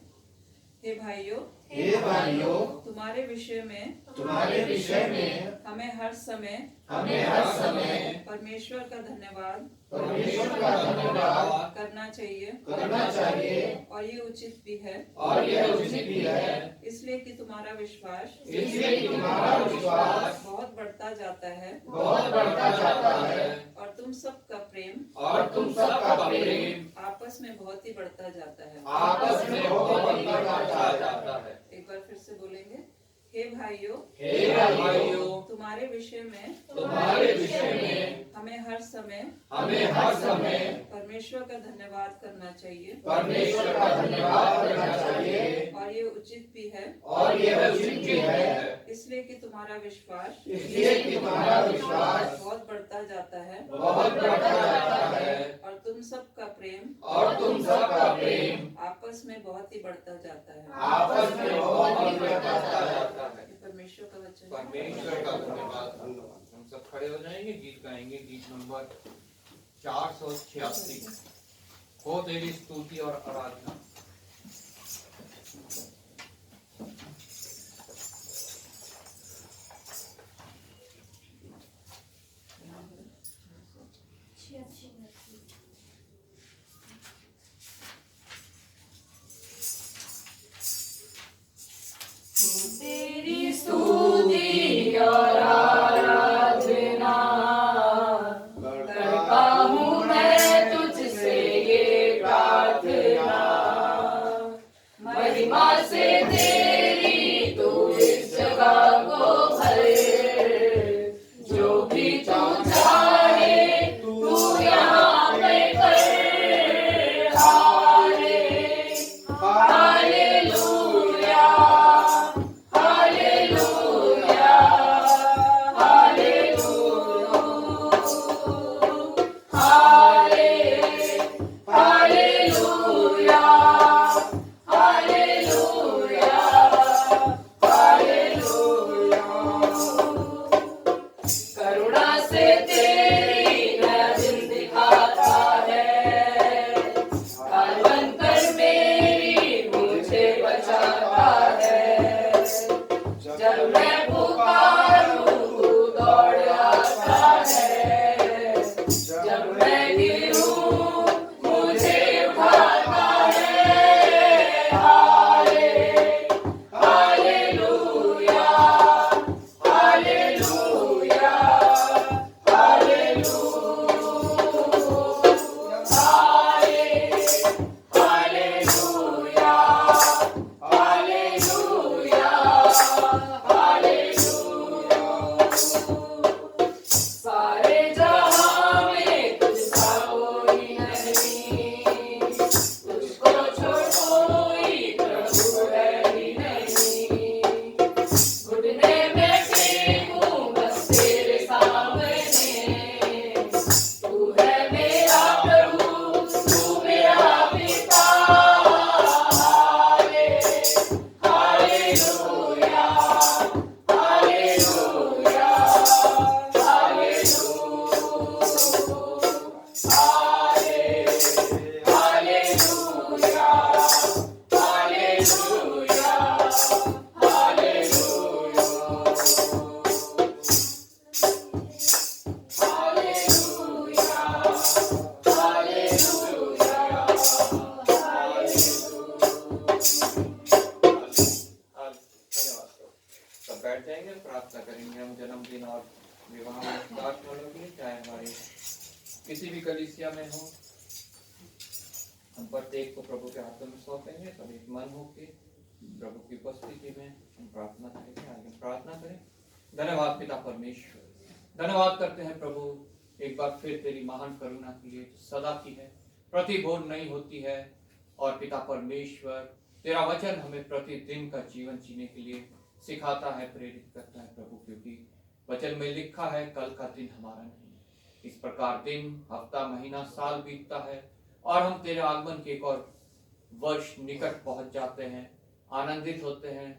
हे भाइयों, तुम्हारे विषय में हमें हर समय परमेश्वर का धन्यवाद करना चाहिए और ये उचित भी है, इसलिए कि तुम्हारा विश्वास बहुत बढ़ता जाता है और तुम सबका प्रेम आपस में बहुत ही बढ़ता जाता है। एक बार फिर से बोलेंगे। हे भाइयों, तुम्हारे विषय में हमें हर समय परमेश्वर का धन्यवाद करना चाहिए और ये उचित भी है, इसलिए कि तुम्हारा विश्वास बहुत बढ़ता जाता है और तुम सबका प्रेम आपस में बहुत ही बढ़ता जाता है। परमेश्वर का वचन। परमेश्वर का धन्यवाद। हम सब खड़े हो जाएंगे, गीत गाएंगे, गीत नंबर 486, हो तेरी स्तुति और आराधना। तेरी स्तुति और आराधना करता हूँ मैं तुझसे ये प्रार्थना, महिमा से तेरी तू इस जगह को भर, जो भी तू चाहे तू यहाँ पे कर। करुणा से तेरी नया दिन दिखाता है, काल बनकर मेरी मुझे बचाता है। जब मैं पुकारूं तू दौड़ आता है, जब मैं गिरूं मुझे उठाता है। हालेलुया, हालेलुया, सारे जहां में तुझसा कोई नहीं, तुझको छोड़ कोई प्रभु है ही नहीं। घुटने में टेकूं बस तेरे सामने, तू है मेरा प्रभु, तू मेरा पिता। हालेलुया, हालेलुया, सब बैठ जाएंगे, प्रार्थना करेंगे। हम जन्मदिन और विवाह में दास वालों के लिए, चाहे हमारे किसी भी कलीसिया में हो, हम प्रत्येक को प्रभु के हाथों में सौंपेंगे। सब एक मन होके प्रभु की उपस्थिति में हम प्रार्थना करेंगे। आगे प्रार्थना करें। धन्यवाद पिता परमेश्वर, धन्यवाद करते हैं प्रभु एक बार फिर तेरी महान करुणा के लिए जो सदा की है, प्रतिभोर नहीं होती है। और पिता परमेश्वर तेरा वचन हमें प्रतिदिन का जीवन जीने के लिए सिखाता है, प्रेरित करता है प्रभु, क्योंकि वचन में लिखा है कल का दिन हमारा नहीं। इस प्रकार दिन, हफ्ता, महीना, साल बीतता है और हम तेरे आगमन के एक और वर्ष निकट पहुंच जाते हैं, आनंदित होते हैं,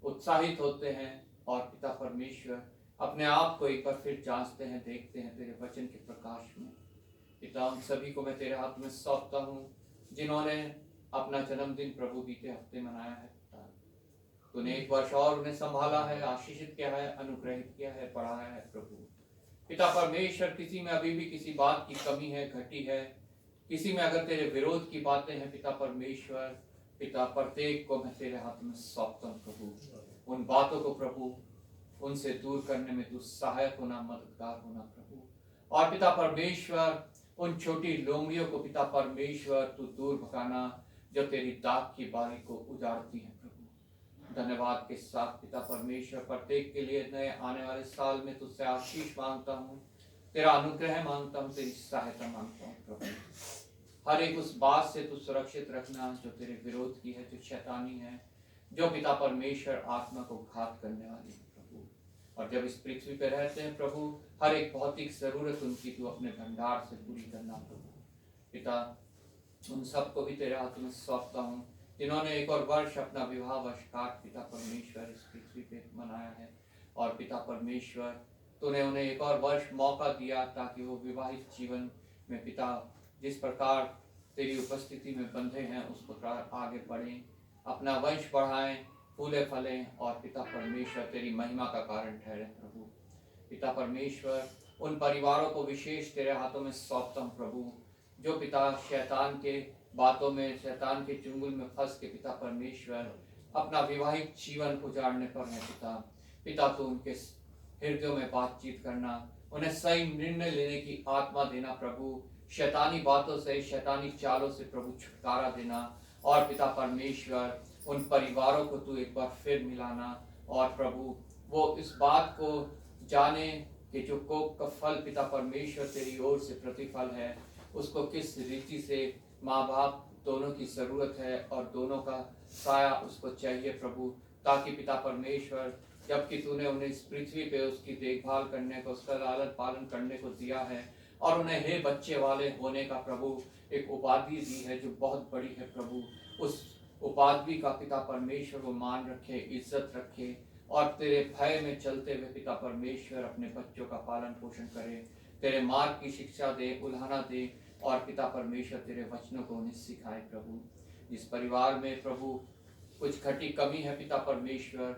उत्साहित होते हैं और पिता परमेश्वर अपने आप को एक बार फिर जांचते हैं, देखते हैं तेरे वचन के प्रकाश में। पिता उन सभी को मैं तेरे हाथ में सौंपता हूँ जिन्होंने अपना जन्मदिन प्रभु बीते हफ्ते मनाया है। तूने एक वर्ष और उन्हें संभाला है, आशीषित किया है, अनुग्रहित किया है, पढ़ाया है प्रभु। पिता परमेश्वर किसी में अभी भी किसी बात की कमी है, घटी है, किसी में अगर तेरे विरोध की बातें हैं पिता परमेश्वर, पिता प्रत्येक को मैं तेरे हाथ में सौंपता हूँ प्रभु। उन बातों को प्रभु उनसे दूर करने में तू सहायक होना, मददगार होना प्रभु। और पिता परमेश्वर उन छोटी लोमड़ियों को पिता परमेश्वर तू दूर भगाना जो तेरी दाग की बारी को उजाड़ती है प्रभु। धन्यवाद के साथ पिता परमेश्वर प्रत्येक के लिए नए आने वाले साल में तुझसे आशीष मांगता हूँ, तेरा अनुग्रह मांगता हूँ, तेरी सहायता मांगता हूँ प्रभु। हर एक उस बात से तू सुरक्षित रखना जो तेरे विरोध की है, जो शैतानी है, जो पिता परमेश्वर आत्मा को घात करने वाली है प्रभु। और जब इस पृथ्वी पे रहते हैं प्रभु, हर एक भौतिक जरूरत उनकी तू अपने भंडार से पूरी करना प्रभु। पिता उन सबको भी तेरे हाथ में सौंपता हूँ जिन्होंने एक और वर्ष अपना विवाह वर्षगांठ पिता परमेश्वर इस पृथ्वी पे मनाया है। और पिता परमेश्वर तूने उन्हें एक और वर्ष मौका दिया ताकि वो विवाहित जीवन में पिता जिस प्रकार तेरी उपस्थिति में बंधे हैं उस प्रकार आगे बढ़ें, अपना वंश बढ़ाएं, फूले फलें और पिता परमेश्वर तेरी महिमा का कारण ठहरे प्रभु। पिता परमेश्वर उन परिवारों को विशेष तेरे हाथों में सौंपता हूँ प्रभु, जो पिता शैतान के बातों में, शैतान के चुंगल में फंस के पिता परमेश्वर अपना विवाहित जीवन उजाड़ने पर है पिता। पिता तो उनके हृदयों में बातचीत करना, उन्हें सही निर्णय लेने की आत्मा देना प्रभु, शैतानी बातों से, शैतानी चालों से प्रभु छुटकारा देना। और पिता परमेश्वर उन परिवारों को तू एक बार फिर मिलाना और प्रभु वो इस बात को जाने कि जो कोप का फल पिता परमेश्वर तेरी ओर से प्रतिफल है, उसको किस रीति से माँ बाप दोनों की जरूरत है और दोनों का साया उसको चाहिए प्रभु, ताकि पिता परमेश्वर जबकि तूने उन्हें इस पृथ्वी पे उसकी देखभाल करने को, उसका लालन पालन करने को दिया है और उन्हें हे बच्चे वाले होने का प्रभु एक उपाधि दी है जो बहुत बड़ी है प्रभु, उस उपाधि का पिता परमेश्वर वो मान रखे, इज्जत रखे और तेरे भय में चलते हुए पिता परमेश्वर अपने बच्चों का पालन पोषण करे, तेरे मार्ग की शिक्षा दे, उल्हाना दे और पिता परमेश्वर तेरे वचनों को उन्हें सिखाए प्रभु। जिस परिवार में प्रभु कुछ घटी कमी है पिता परमेश्वर,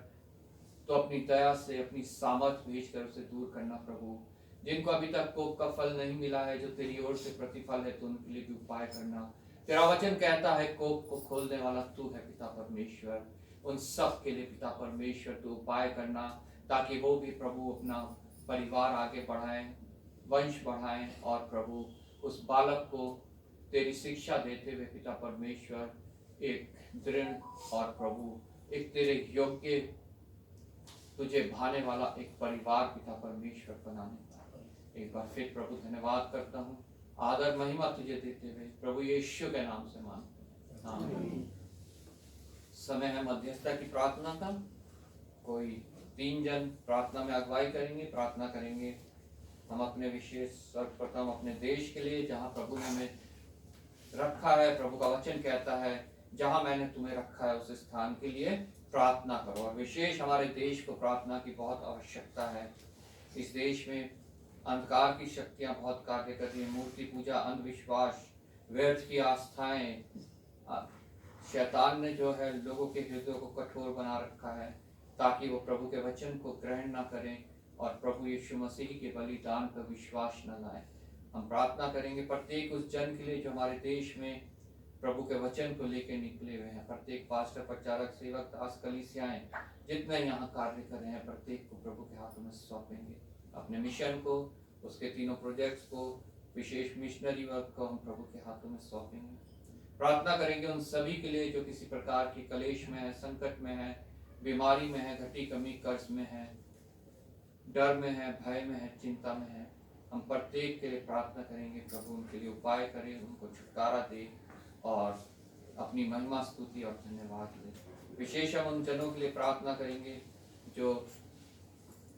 तो अपनी दया से, अपनी सामर्थ भेजकर उसे दूर करना प्रभु। जिनको अभी तक कोप का फल नहीं मिला है जो तेरी ओर से प्रतिफल है, तो उनके लिए भी उपाय करना। तेरा वचन कहता है कोप को खोलने वाला तू है पिता परमेश्वर। उन सब के लिए पिता परमेश्वर तू उपाय करना, ताकि वो भी प्रभु अपना परिवार आगे बढ़ाएं, वंश बढ़ाएं और प्रभु उस बालक को तेरी शिक्षा देते हुए पिता परमेश्वर एक दृढ़ और प्रभु एक तेरे योग्य, तुझे भाने वाला एक परिवार पिता परमेश्वर बनाने का एक बार फिर प्रभु धन्यवाद करता हूँ, आदर महिमा तुझे देते हुए प्रभु यीशु के नाम से मांगते हैं, आमीन। समय है मध्यस्थता की प्रार्थना का। कोई 3 जन प्रार्थना में अगुवाई करेंगे, प्रार्थना करेंगे। हम अपने विशेष सर्वप्रथम अपने देश के लिए, जहाँ प्रभु ने हमें रखा है, प्रभु का वचन कहता है जहाँ मैंने तुम्हें रखा है उस स्थान के लिए प्रार्थना करो। और विशेष हमारे देश को प्रार्थना की बहुत आवश्यकता है। इस देश में अंधकार की शक्तियां बहुत कार्य कर रही है। मूर्ति पूजा, अंधविश्वास, व्यर्थ की आस्थाएं, शैतान ने जो है लोगों के हृदयों को कठोर बना रखा है ताकि वो प्रभु के वचन को ग्रहण न करें और प्रभु यीशु मसीह के बलिदान पर विश्वास न लाए। हम प्रार्थना करेंगे प्रत्येक उस जन के लिए जो हमारे देश में प्रभु के वचन को लेकर निकले हुए हैं। प्रत्येक पास्टर, प्रचारक, सेवक, दास, कलीसियाएं जितने यहाँ कार्य कर रहे हैं, प्रत्येक को प्रभु के हाथों में सौंपेंगे। अपने मिशन को, उसके 3 प्रोजेक्ट्स को, विशेष मिशनरी वर्क को हम प्रभु के हाथों में सौंपेंगे। प्रार्थना करेंगे उन सभी के लिए जो किसी प्रकार की कलेश में है, संकट में है, बीमारी में है, घटी कमी कर्ज में है, डर में है, भय में है, चिंता में है। हम प्रत्येक के लिए प्रार्थना करेंगे। प्रभु उनके लिए उपाय करे, उनको छुटकारा दे और अपनी महिमा स्तुति और धन्यवाद दे। विशेष हम उन जनों के लिए प्रार्थना करेंगे जो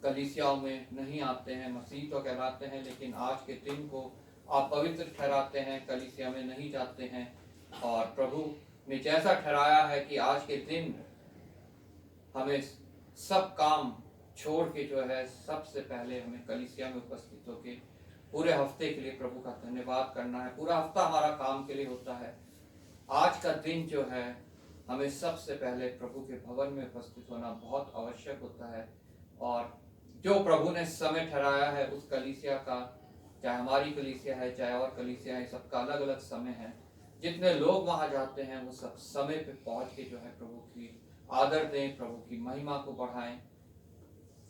कलीसियाओं में नहीं आते हैं, मसीह तो कहलाते हैं, लेकिन आज के दिन को आप पवित्र ठहराते हैं, कलीसिया में नहीं जाते हैं। और प्रभु ने जैसा ठहराया है कि आज के दिन हमें सब काम छोड़ के जो है सबसे पहले हमें कलीसिया में उपस्थित होकर पूरे हफ्ते के लिए प्रभु का धन्यवाद करना है। पूरा हफ्ता हमारा काम के लिए होता है। आज का दिन जो है हमें सबसे पहले प्रभु के भवन में उपस्थित होना बहुत आवश्यक होता है। और जो प्रभु ने समय ठहराया है उस कलीसिया का, चाहे हमारी कलीसिया है चाहे और कलीसिया है, सबका अलग अलग समय है। जितने लोग वहां जाते हैं वो सब समय पे पहुंच के जो है प्रभु की आदर दें, प्रभु की महिमा को बढ़ाएं।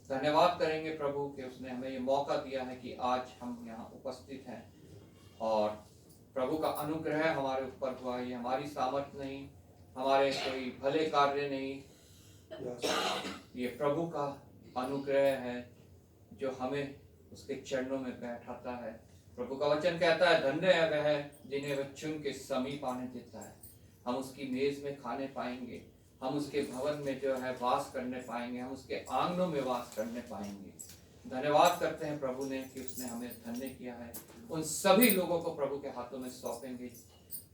धन्यवाद करेंगे प्रभु कि उसने हमें ये मौका दिया है कि आज हम यहाँ उपस्थित हैं। और प्रभु का अनुग्रह हमारे ऊपर हुआ। ये हमारी सामर्थ्य नहीं, हमारे कोई भले कार्य नहीं, ये प्रभु का अनुग्रह है जो हमें उसके चरणों में बैठाता है। प्रभु का वचन कहता है, धन्य है वह जिन्हें वह चुन के समीप आने देता है। हम उसकी मेज में खाने पाएंगे, हम उसके भवन में जो है वास करने पाएंगे, हम उसके आंगनों में वास करने पाएंगे। धन्यवाद करते हैं प्रभु ने कि उसने हमें धन्य किया है। उन सभी लोगों को प्रभु के हाथों में सौंपेंगे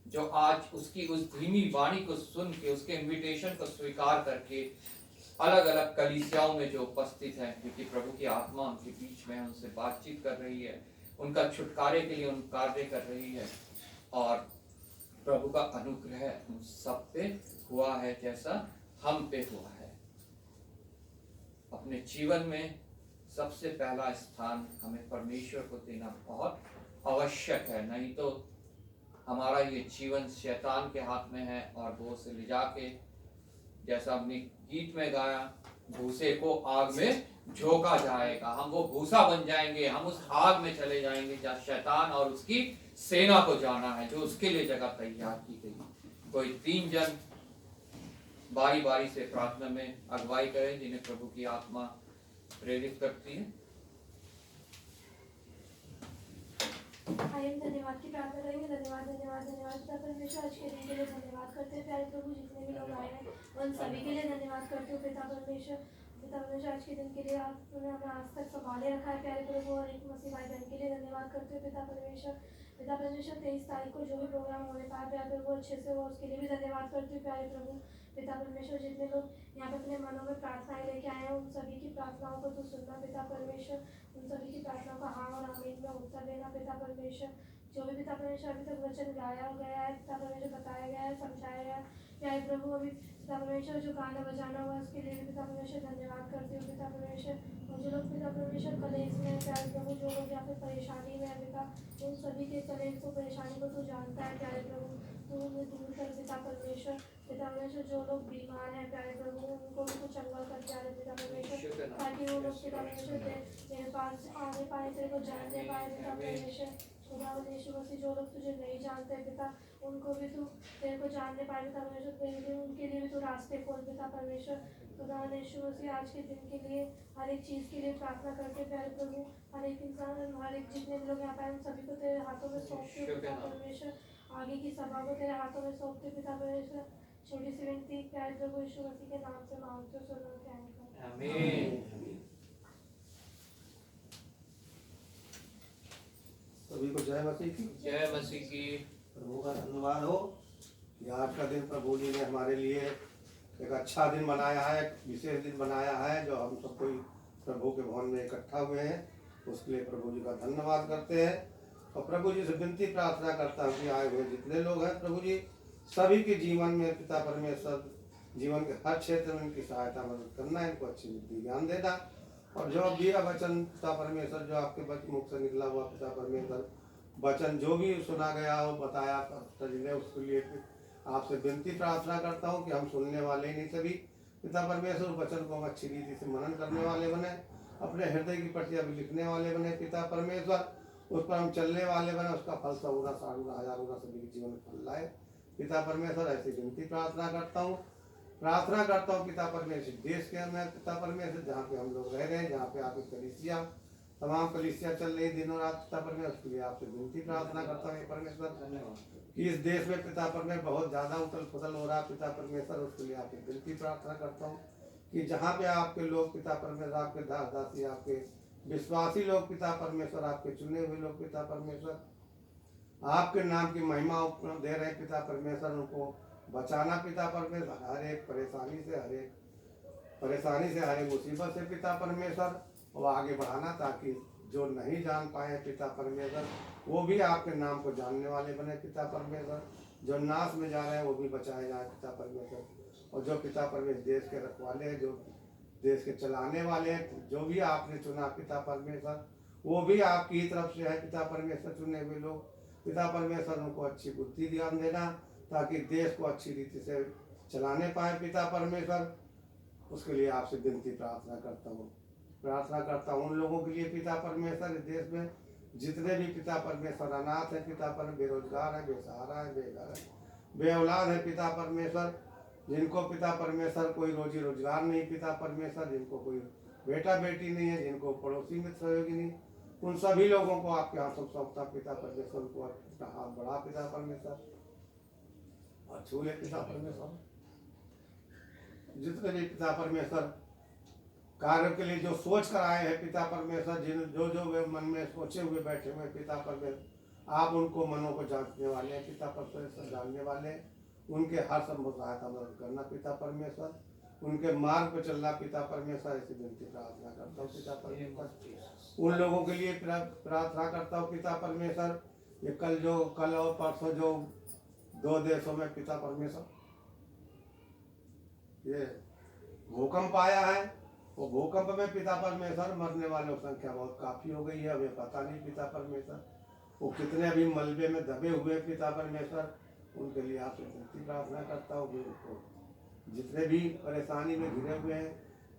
जो आज उसकी उस धीमी वाणी को सुन के, उसके इनविटेशन को स्वीकार करके अलग अलग कलीसियाओं में जो उपस्थित है, क्योंकि प्रभु की आत्मा उनके बीच में उनसे बातचीत कर रही है, उनका छुटकारे के लिए उन कार्य कर रही है। और प्रभु का अनुग्रह उन सब पे हुआ है जैसा हम पे हुआ है। अपने जीवन में सबसे पहला स्थान हमें परमेश्वर को देना बहुत आवश्यक है, नहीं तो हमारा ये जीवन शैतान के हाथ में है और वो उसे ले जाके, जैसा हमने गीत में गाया, भूसे को आग में झोंका जाएगा। हम वो भूसा बन जाएंगे, हम उस आग में चले जाएंगे जहाँ शैतान और उसकी सेना को जाना है, जो उसके लिए जगह तैयार की गई। कोई 3 जन बारी बारी से प्रार्थना में अगुवाई करें जिन्हें प्रभु की आत्मा प्रेरित करती है। आइए धन्यवाद की प्रार्थना करेंगे। धन्यवाद धन्यवाद धन्यवाद पिता परमेश्वर, आज के दिन के लिए धन्यवाद करते हैं। प्यारे प्रभु, जितने भी लोग आए हैं उन सभी के लिए धन्यवाद करते हो पिता परमेश्वर। आज के दिन के लिए आपने हमें आज तक संभाले रखा है प्यारे प्रभु, और एक मसीह भाई बहन के लिए धन्यवाद करते हो पिता परमेश्वर। 23 तारीख को जो भी प्रोग्राम होने पाए प्यारे प्रभु अच्छे से हो, उसके लिए भी धन्यवाद करती हूँ प्यारे प्रभु। पिता परमेश्वर, जितने लोग यहाँ पे अपने मनों में प्रार्थनाएं लेके आए हैं उन सभी की प्रार्थनाओं को तो सुनना पिता परमेश्वर, उन सभी की प्रार्थनाओं का हाँ और आमीन में उत्तर देना पिता परमेश्वर। जो भी पिता परमेश्वर अभी तक वचन गाया गया है पिता परमेश्वर, बताया गया है, समझाया गया है प्यारे प्रभु, अभी पिता परमेश्वर जो गाना बजाना हुआ उसके लिए भी पिता परमेश्वर धन्यवाद करती हूँ पिता परमेश्वर। और जो लोग पिता परमेश्वर कलेश में है प्यारे प्रभु, जो लोग यहाँ पे परेशानी में है पिता, उन सभी के कलेश को, परेशानी को तू जानता है प्यारे प्रभु, तू उन्हें दूर कर पिता परमेश्वर। पिता परमेश्वर, जो लोग बीमार हैं प्यारे प्रभु, उनको भी कुछ चंगा कर प्यारे पिता परमेश्वर, ताकि वो लोग पिता परमेश्वर तेरे पास आने पाए, तेरे को जानने पाए पिता परमेश्वर। खुदावंद यीशु मसीह, जो लोग तुझे नहीं जानते पिता, उनको भी तू तेरे को जानने पाए पिता परमेश्वर, उनके लिए भी तू रास्ते खोल पिता परमेश्वर। खुदावंद यीशु मसीह, आज के दिन के लिए हर एक चीज़ के लिए प्रार्थना करते प्यारे प्रभु, हर एक इंसान, हर एक जितने भी लोग यहाँ पे उन सभी को तेरे हाथों में सौंपते पिता परमेश्वर। आगे की सभा को तेरे हाथों में सौंपते पिता परमेश्वर। छोटी सी विनती प्यारे प्रभु यीशु मसीह के नाम से मांगते हो, सुनो क्या आमीन। सभी को जय मसीह की। जय मसीह की। प्रभु का धन्यवाद हो कि आज का दिन प्रभु जी ने हमारे लिए एक अच्छा दिन बनाया है, विशेष दिन बनाया है, जो हम सब कोई प्रभु के भवन में इकट्ठा हुए हैं, उसके लिए प्रभु जी का धन्यवाद करते हैं। और प्रभु जी से विनती प्रार्थना करता हूँ कि आए हुए जितने लोग हैं प्रभु जी, सभी के जीवन में पिता परमेश्वर जीवन के हर क्षेत्र में इनकी सहायता मदद करना, इनको अच्छी बुद्धि ज्ञान देना। और जो दिया वचन पिता परमेश्वर, जो आपके मुख से निकला हुआ पिता परमेश्वर वचन, जो भी सुना गया हो, बताया ने, उसके लिए आपसे विनती प्रार्थना करता हूँ कि हम सुनने वाले ही नहीं, सभी पिता परमेश्वर वचन को हम अच्छी रीति से मनन करने वाले बने, अपने हृदय की पटिया भी लिखने वाले बने पिता परमेश्वर, उस पर हम चलने वाले बने, उसका फल 100 गुना 60 गुना 1000 गुना सभी के जीवन में फल लाए पिता परमेश्वर ऐसी विनती प्रार्थना करता हूँ पिता परमेश्वर देश के अंदर पिता परमेश्वर जहाँ पे हम लोग रह रहे हैं, जहाँ पे आपकी कलीसिया तमाम कलीसिया चल रही दिनों रात पिता परमेश्वर, उसके लिए आपसे विनती प्रार्थना करता हूँ परमेश्वर कि इस देश में पिता परमेश्वर बहुत ज़्यादा उथल पुथल हो रहा है पिता परमेश्वर, उसके लिए आपसे विनती प्रार्थना करता हूँ कि जहाँ पे आपके लोग पिता परमेश्वर, आपके दास दासी, आपके विश्वासी लोग पिता परमेश्वर, आपके चुने हुए लोग पिता परमेश्वर आपके नाम की महिमा दे रहे पिता परमेश्वर, उनको बचाना पिता परमेश्वर हर एक परेशानी से, हर एक मुसीबत से पिता परमेश्वर, और आगे बढ़ाना ताकि जो नहीं जान पाए पिता परमेश्वर वो भी आपके नाम को जानने वाले बने पिता परमेश्वर, जो नाश में जा रहे हैं वो भी बचाए जाए पिता परमेश्वर, और जो पिता परमेश्वर देश के रखवाले हैं, जो देश के चलाने वाले हैं, जो भी आपने चुना पिता परमेश्वर वो भी आपकी तरफ से है पिता परमेश्वर, चुने हुए लोग पिता परमेश्वर, उनको अच्छी बुद्धि ध्यान देना ताकि देश को अच्छी रीति से चलाने पाए पिता परमेश्वर, उसके लिए आपसे विनती प्रार्थना करता हूँ उन लोगों के लिए पिता परमेश्वर, इस देश में जितने भी पिता परमेश्वर अनाथ है पिता परमेश्वर, बेरोजगार है, बेसहारा है, बेघर है, बे औलाद है पिता परमेश्वर, जिनको पिता परमेश्वर कोई रोजी रोजगार नहीं पिता परमेश्वर, जिनको कोई बेटा बेटी नहीं है, जिनको पड़ोसी में सहयोगी नहीं, उन सभी लोगों को आपके हाथों सौंपता पिता परमेश्वर, को अपना हाथ बढ़ा पिता परमेश्वर और छू ले पिता परमेश्वर, जितने भी पिता परमेश्वर कार्य के लिए जो सोच कर आए हैं पिता परमेश्वर, जो वे मन में सोचे हुए बैठे हुए पिता परमेश्वर, आप उनको मनों को जांचने वाले हैं पिता परमेश्वर, जानने वाले, उनके हर संभव सहायता मदद करना पिता परमेश्वर, उनके मार्ग पर चलना पिता परमेश्वर, ऐसी विनती प्रार्थना करता हूँ पिता परमेश्वर, उन लोगों के लिए प्रार्थना करता हूँ पिता परमेश्वर, ये कल और परसों जो 2 देशों में पिता परमेश्वर ये भूकंप आया है, वो भूकंप में पिता परमेश्वर मरने वालों की संख्या बहुत काफी हो गई है, हमें पता नहीं पिता परमेश्वर वो कितने अभी मलबे में दबे हुए पिता परमेश्वर, उनके लिए आपसे विनती प्रार्थना करता हूँ, उनको जितने भी परेशानी में घिरे हुए हैं,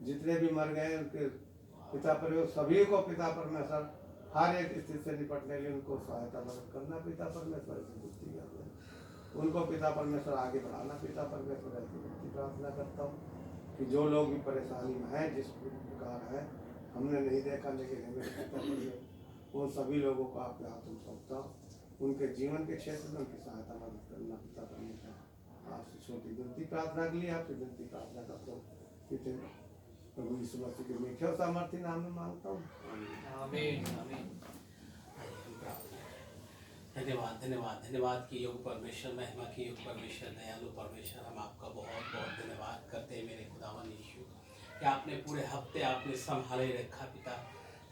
जितने भी मर गए उनके पिता परमेश्वर, सभी को पिता परमेश्वर हर एक स्थिति से निपटने के लिए उनको सहायता मदद करना पिता परमेश्वर, ऐसी बुद्धि करना, उनको पिता परमेश्वर आगे बढ़ाना पिता परमेश्वर, ऐसी विनती प्रार्थना करता हूँ कि जो लोग भी परेशानी में हैं, जिस प्रकार है हमने नहीं देखा लेकिन हमें पिता परमेश्वर, उन सभी लोगों को आपके हाथों में सौंपता हूँ, उनके जीवन के क्षेत्र में उनकी सहायता मदद करना पिता परमेश्वर, आपसे छोटी विनती प्रार्थना के लिए आपसे विनती प्रार्थना करता हूँ प्रभु यीशु मसीह के मीठे और सामर्थ्य नाम में मांगता हूँ, आमीन आमीन। धन्यवाद धन्यवाद धन्यवाद कि योग परमेश्वर, महिमा की योग परमेश्वर, दयालु परमेश्वर, हम आपका बहुत बहुत धन्यवाद करते हैं मेरे खुदावन यीशु कि आपने पूरे हफ्ते आपने संभाले रखा पिता,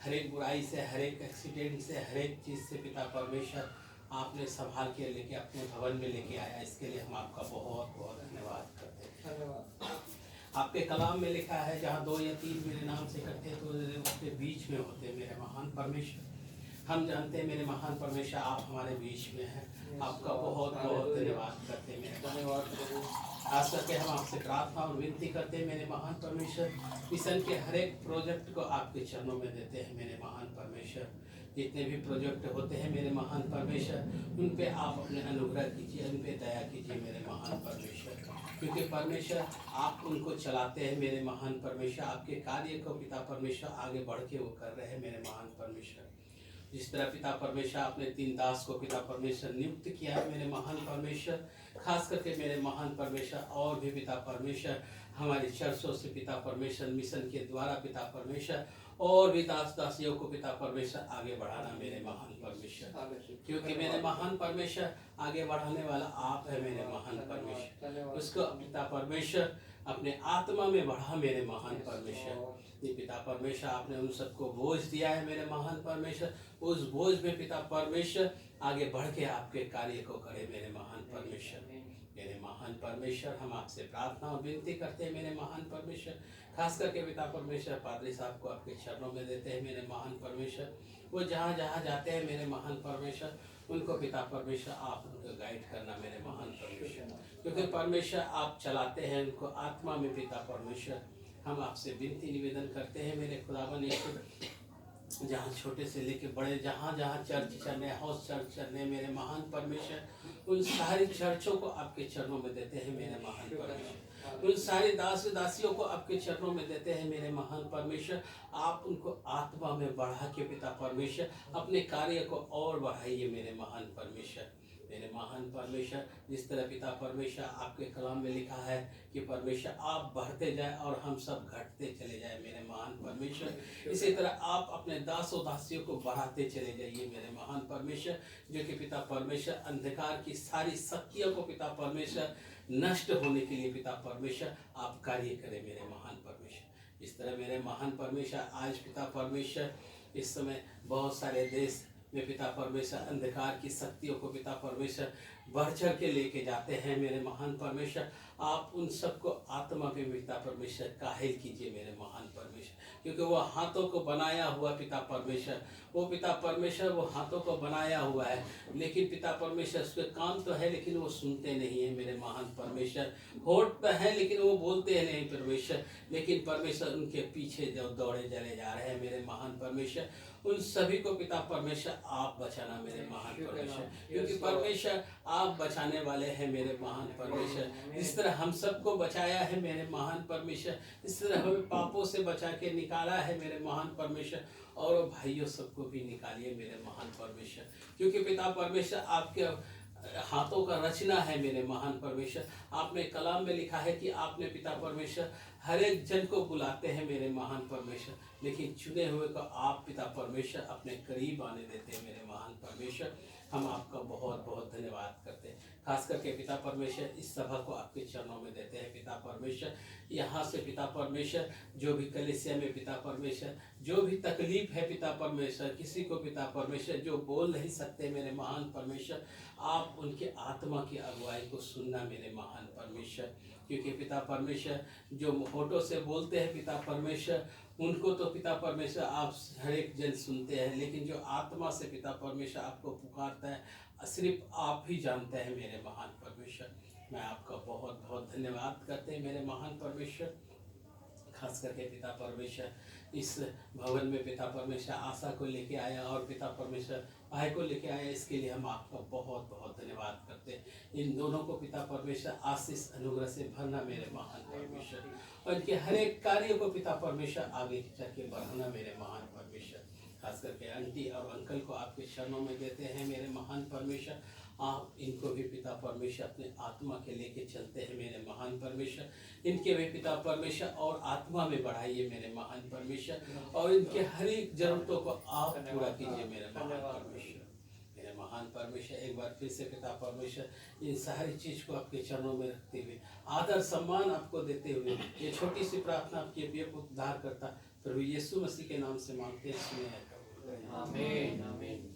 हर एक बुराई से, हर एक एक्सीडेंट से, हर एक चीज़ से पिता परमेश्वर आपने संभाल के लेके अपने भवन में लेके आया, इसके लिए हम आपका बहुत बहुत धन्यवाद करते हैं। धन्यवाद। आपके कलाम में लिखा है जहाँ 2 या 3 मेरे नाम से इकट्ठे तो उसके बीच में होते मेरे महान परमेश्वर, हम जानते हैं मेरे महान परमेश्वर आप हमारे बीच में हैं, आपका बहुत बहुत धन्यवाद करते हैं मेरे धन्यवाद प्रभु। खास करके हम आपसे प्रार्थना और विनती करते हैं मेरे महान परमेश्वर, मिशन के हर एक प्रोजेक्ट को आपके चरणों में देते हैं मेरे महान परमेश्वर, जितने भी प्रोजेक्ट होते हैं मेरे महान परमेश्वर उन पे आप अपने अनुग्रह कीजिए, उन पे दया कीजिए मेरे महान परमेश्वर, क्योंकि परमेश्वर आप उनको चलाते हैं मेरे महान परमेश्वर, आपके कार्य को पिता परमेश्वर आगे बढ़ के वो कर रहे हैं मेरे महान परमेश्वर। जिस तरह पिता परमेश्वर आपने 3 दास को पिता परमेश्वर नियुक्त किया है मेरे महान परमेश्वर, खास करके मेरे महान परमेश्वर और भी पिता परमेश्वर हमारी चर्चों से पिता परमेश्वर मिशन के द्वारा पिता परमेश्वर और भी दास दासियों को पिता परमेश्वर आगे बढ़ाना मेरे महान परमेश्वर, क्योंकि मेरे महान परमेश्वर आगे बढ़ाने वाला आप है मेरे महान परमेश्वर, उसको पिता परमेश्वर अपने आत्मा में बढ़ा मेरे महान परमेश्वर। ये पिता परमेश्वर आपने उन सबको बोझ दिया है मेरे महान परमेश्वर, उस बोझ में पिता परमेश्वर आगे बढ़ के आपके कार्य को करे मेरे महान परमेश्वर। मेरे महान परमेश्वर हम आपसे प्रार्थना और विनती करते हैं मेरे महान परमेश्वर, खास करके पिता परमेश्वर पादरी साहब को आपके चरणों में देते हैं मेरे महान परमेश्वर, वो जहाँ जहाँ जाते हैं मेरे महान परमेश्वर उनको पिता परमेश्वर आप उनको गाइड करना मेरे महान परमेश्वर, क्योंकि परमेश्वर आप चलाते हैं उनको आत्मा में पिता परमेश्वर। हम आपसे विनती निवेदन करते हैं मेरे खुदावन यीशु, जहाँ छोटे से लेके बड़े जहाँ जहाँ चर्च चलने हाउस चर्च चलने मेरे महान परमेश्वर उन सारी चर्चों को आपके चरणों में देते हैं मेरे महान परमेश्वर। उन सारी दास दासियों को आपके चरणों में देते हैं मेरे महान परमेश्वर। आप उनको आत्मा में बढ़ा के पिता परमेश्वर अपने कार्य को और बढ़ाइए मेरे महान परमेश्वर। मेरे महान परमेश्वर, जिस तरह पिता परमेश्वर आपके कलाम में लिखा है कि परमेश्वर आप बढ़ते जाए और हम सब घटते चले जाए मेरे महान परमेश्वर, इसी तरह आप अपने दासों दासियों को बढ़ाते चले जाइए मेरे महान परमेश्वर। जो कि पिता परमेश्वर अंधकार की सारी शक्तियों को पिता परमेश्वर नष्ट होने के लिए पिता परमेश्वर आप कार्य करें मेरे महान परमेश्वर। इस तरह मेरे महान परमेश्वर आज पिता परमेश्वर इस समय बहुत सारे देश में पिता परमेश्वर अंधकार की शक्तियों को पिता परमेश्वर बढ़ चढ़ के लेके जाते हैं मेरे महान परमेश्वर। आप उन सबको आत्मा में पिता परमेश्वर काहिल कीजिए मेरे महान परमेश्वर, क्योंकि वो हाथों को बनाया हुआ पिता परमेश्वर, वो पिता परमेश्वर वो हाथों को बनाया हुआ है, लेकिन पिता परमेश्वर उसके काम तो है लेकिन वो सुनते नहीं है मेरे महान परमेश्वर। होठ तो है लेकिन वो बोलते नहीं परमेश्वर, लेकिन परमेश्वर उनके पीछे जो दौड़े चले जा रहे हैं मेरे महान परमेश्वर। उन सभी को पिता परमेश्वर आप बचाना मेरे महान परमेश्वर, क्योंकि परमेश्वर आप बचाने वाले हैं मेरे महान परमेश्वर। इस तरह हम सबको बचाया है मेरे महान परमेश्वर, इस तरह हमें पापों से बचा के निकाला है मेरे महान परमेश्वर, और भाइयों सबको भी निकालिए मेरे महान परमेश्वर, क्योंकि पिता परमेश्वर आपके हाथों का रचना है मेरे महान परमेश्वर। आपने कलाम में लिखा है कि आपने पिता परमेश्वर हर एक जन को बुलाते हैं मेरे महान परमेश्वर, लेकिन चुने हुए को आप पिता परमेश्वर अपने करीब आने देते हैं मेरे महान परमेश्वर। हम आपका बहुत बहुत धन्यवाद करते हैं, खास करके पिता परमेश्वर इस सभा को आपके चरणों में देते हैं पिता परमेश्वर। यहाँ से पिता परमेश्वर जो भी कलीसिया में पिता परमेश्वर जो भी तकलीफ है पिता परमेश्वर, किसी को पिता परमेश्वर जो बोल नहीं सकते मेरे महान परमेश्वर, आप उनके आत्मा की अगुवाई को सुनना मेरे महान परमेश्वर, क्योंकि पिता परमेश्वर जो होठों से बोलते हैं पिता परमेश्वर उनको तो पिता परमेश्वर आप हर एक जन सुनते हैं, लेकिन जो आत्मा से पिता परमेश्वर आपको पुकारता है सिर्फ आप ही जानते हैं मेरे महान परमेश्वर। मैं आपका बहुत बहुत धन्यवाद करते हैं मेरे महान परमेश्वर। खास करके पिता परमेश्वर इस भवन में पिता परमेश्वर आशा को लेके आया और पिता परमेश्वर भाई को लेके आया, इसके लिए हम आपका बहुत बहुत धन्यवाद करते हैं। इन दोनों को पिता परमेश्वर आशीष अनुग्रह से भरना मेरे महान परमेश्वर, और इनके हर एक कार्य को पिता परमेश्वर आगे चल के बढ़ाना मेरे महान परमेश्वर। खास करके आंटी और अंकल को आपके चरणों में देते हैं मेरे महान परमेश्वर। आप इनको भी पिता परमेश्वर अपने आत्मा के लेके चलते हैं मेरे महान परमेश्वर, इनके भी पिता परमेश्वर और आत्मा में बढ़ाइए मेरे महान परमेश्वर, और इनके हर एक जरूरतों को आप पूरा कीजिए मेरे महान परमेश्वर। मेरे महान परमेश्वर एक बार फिर से पिता परमेश्वर इन सारी चीज को आपके चरणों में रखते हुए आदर सम्मान आपको देते हुए ये छोटी सी प्रार्थना आपके प्रिय को उद्धार करता प्रभु यीशु मसीह के नाम से मांगते हैं, सुनिए। आमीन आमीन।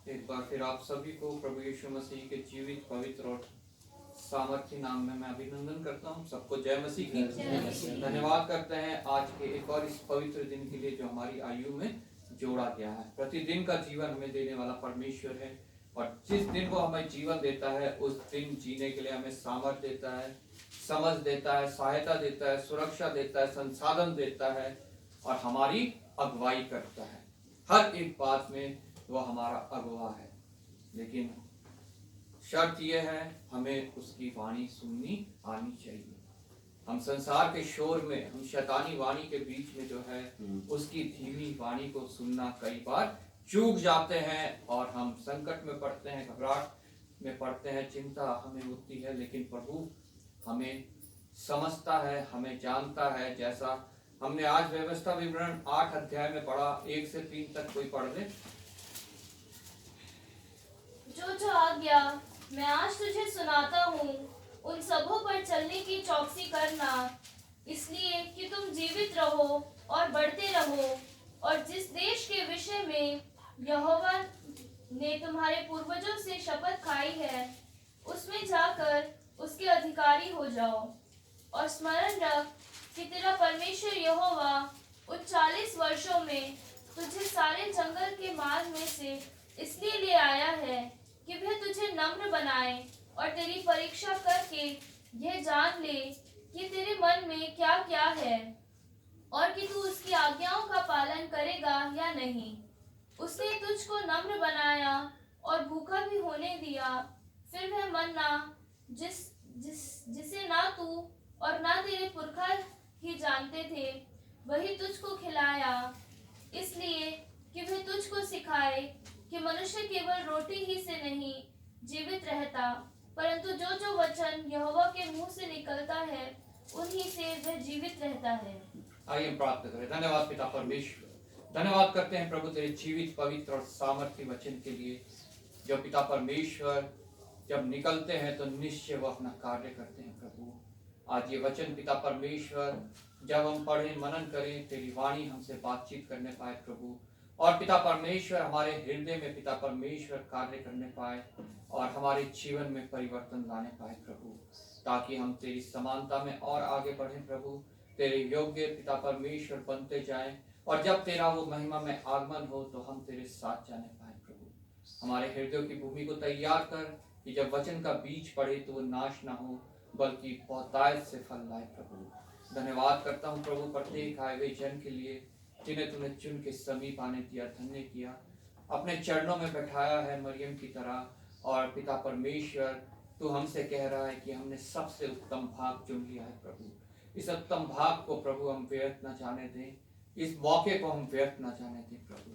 एक बार फिर आप सभी को प्रभु यीशु मसीह के जीवित पवित्र और सामर्थ्य नाम में मैं अभिनंदन करता हूँ। सबको जय मसीह की। धन्यवाद करते हैं आज के एक और इस पवित्र दिन के लिए जो हमारी आयु में जोड़ा गया है। प्रतिदिन का जीवन हमें देने वाला परमेश्वर है, और जिस दिन वो हमें जीवन देता है उस दिन जीने के लिए हमें सामर्थ्य देता है, समझ देता है, सहायता देता है, सुरक्षा देता है, संसाधन देता है और हमारी अगुवाई करता है। हर एक बात में वो हमारा अगुवा है, लेकिन शर्त यह है हमें उसकी वाणी सुननी आनी चाहिए। हम संसार के शोर में, हम शैतानी वाणी के बीच में जो है उसकी धीमी वाणी को सुनना कई बार चूक जाते हैं और हम संकट में पड़ते हैं, घबराहट में पड़ते हैं, चिंता हमें होती है। लेकिन प्रभु हमें समझता है, हमें जानता है। जैसा हमने आज व्यवस्था विवरण 8 अध्याय में पढ़ा, 1 से 3 तक कोई पढ़ ले। जो जो आज्ञा मैं आज तुझे सुनाता हूँ उन सबों पर चलने की चौकसी करना, इसलिए कि तुम जीवित रहो और बढ़ते रहो, और जिस देश के विषय में यहोवा ने तुम्हारे पूर्वजों से शपथ खाई है, उसमें जाकर उसके अधिकारी हो जाओ। और स्मरण रख कि तेरा परमेश्वर यहोवा उन 40 वर्षों में तुझे सारे जंगल के मार्ग में से इसलिए ले आया है कि वह तुझे नम्र बनाए और तेरी परीक्षा करके यह जान ले कि तेरे मन में क्या क्या है, और कि तू उसकी आज्ञाओं का पालन करेगा या नहीं। उसने तुझको नम्र बनाया और भूखा भी होने दिया। फिर वह मन्ना जिसे ना तू और ना तेरे पुरखा ही जानते थे, वही तुझको खिलाया, इसलिए कि वह तुझको सिखाए कि मनुष्य केवल रोटी ही से नहीं जीवित रहता, परंतु जो जो वचन यहोवा के मुंह से निकलता है उन्हीं से वह जीवित रहता है। आइए हम प्रार्थना करें। धन्यवाद पिता परमेश्वर, धन्यवाद करते हैं प्रभु तेरे जीवित, पवित्र और सामर्थ्य वचन के लिए। जो पिता परमेश्वर जब निकलते हैं तो निश्चय वो अपना कार्य करते हैं प्रभु। आज ये वचन पिता परमेश्वर जब हम पढ़ें, मनन करें, तेरी वाणी हमसे बातचीत करने पाए प्रभु, और पिता परमेश्वर हमारे हृदय में पिता परमेश्वर कार्य करने पाए और हमारे जीवन में परिवर्तन लाने पाए प्रभु, ताकि हम तेरी समानता में और आगे बढ़ें प्रभु, तेरे योग्य पिता परमेश्वर बनते जाएं, और जब तेरा वो महिमा में आगमन हो तो हम तेरे साथ जाने पाए प्रभु। हमारे हृदयों की भूमि को तैयार कर कि जब वचन का बीज पड़े तो वो नाश ना हो बल्कि बहुतायत से फल लाए प्रभु। धन्यवाद करता हूँ प्रभु प्रत्येक आए हुए जन के लिए जिन्हें तूने चुन के समीप आने दिया, धन्य किया, अपने चरणों में बैठाया है मरियम की तरह। और पिता परमेश्वर तू हमसे कह रहा है कि हमने सबसे उत्तम भाग चुन लिया है प्रभु। इस उत्तम भाग को प्रभु हम व्यर्थ न जाने दें, इस मौके को हम व्यर्थ न जाने दें प्रभु।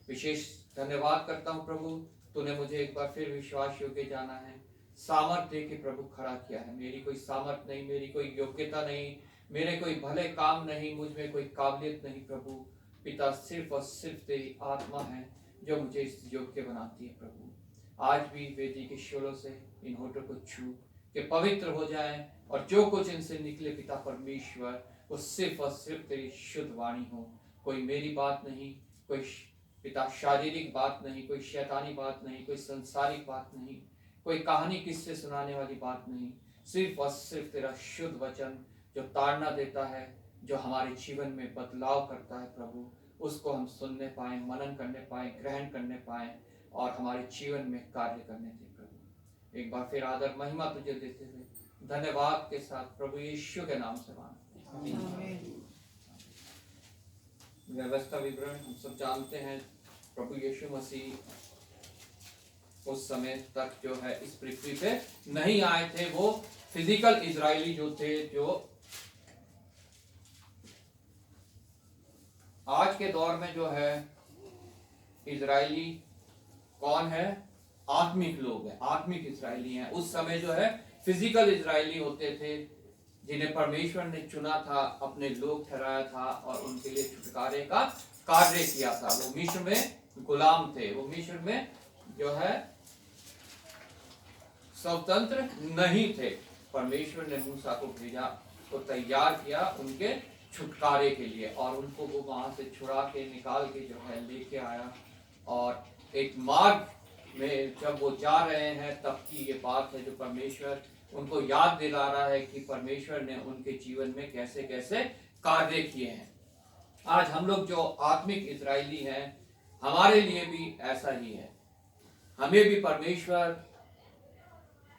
विशेष धन्यवाद करता हूँ प्रभु, तूने मुझे एक बार फिर विश्वास योग्य जाना है, सामर्थ्य दे के प्रभु खड़ा किया है। मेरी कोई सामर्थ्य नहीं, मेरी कोई योग्यता नहीं, मेरे कोई भले काम नहीं, मुझ में कोई काबिलियत नहीं प्रभु। पिता सिर्फ और सिर्फ तेरी आत्मा है जो मुझे इस योग्य बनाती है प्रभु। आज भी वेदी के शोलों से इन होठों को छू के पवित्र हो जाए, और जो कुछ इनसे निकले पिता परमेश्वर वो सिर्फ और सिर्फ तेरी शुद्ध वाणी हो। कोई मेरी बात नहीं, कोई पिता शारीरिक बात नहीं, कोई शैतानी बात नहीं, कोई संसारिक बात नहीं, कोई कहानी किससे सुनाने वाली बात नहीं, सिर्फ और सिर्फ तेरा शुद्ध वचन जो ताड़ना देता है, जो हमारे जीवन में बदलाव करता है प्रभु, उसको हम सुनने पाए, मनन करने पाए, ग्रहण करने पाए और हमारे जीवन में कार्य करने दें प्रभु। एक बार फिर आदर महिमा तुझे देते हुए धन्यवाद के साथ प्रभु यीशु के नाम से मांगते हैं। व्यवस्था विवरण हम सब जानते हैं, प्रभु यीशु मसीह उस समय तक जो है इस पृथ्वी पे नहीं आए थे। वो फिजिकल इजरायली जो थे, जो आज के दौर में जो है इजरायली कौन है, आत्मिक लोग हैं, आत्मिक इजरायली हैं। उस समय जो है फिजिकल इजरायली होते थे जिन्हें परमेश्वर ने चुना था, अपने लोग ठहराया था और उनके लिए छुटकारे का कार्य किया था। वो मिस्र में गुलाम थे, वो मिस्र में जो है स्वतंत्र नहीं थे। परमेश्वर ने मूसा को भेजा, को तैयार किया उनके छुटकारे के लिए, और उनको वो वहां से छुड़ा के निकाल के जो है लेके आया। और एक मार्ग में जब वो जा रहे हैं तब की ये बात है जो परमेश्वर उनको याद दिला रहा है कि परमेश्वर ने उनके जीवन में कैसे कैसे कार्य किए हैं। आज हम लोग जो आत्मिक इजरायली हैं, हमारे लिए भी ऐसा ही है। हमें भी परमेश्वर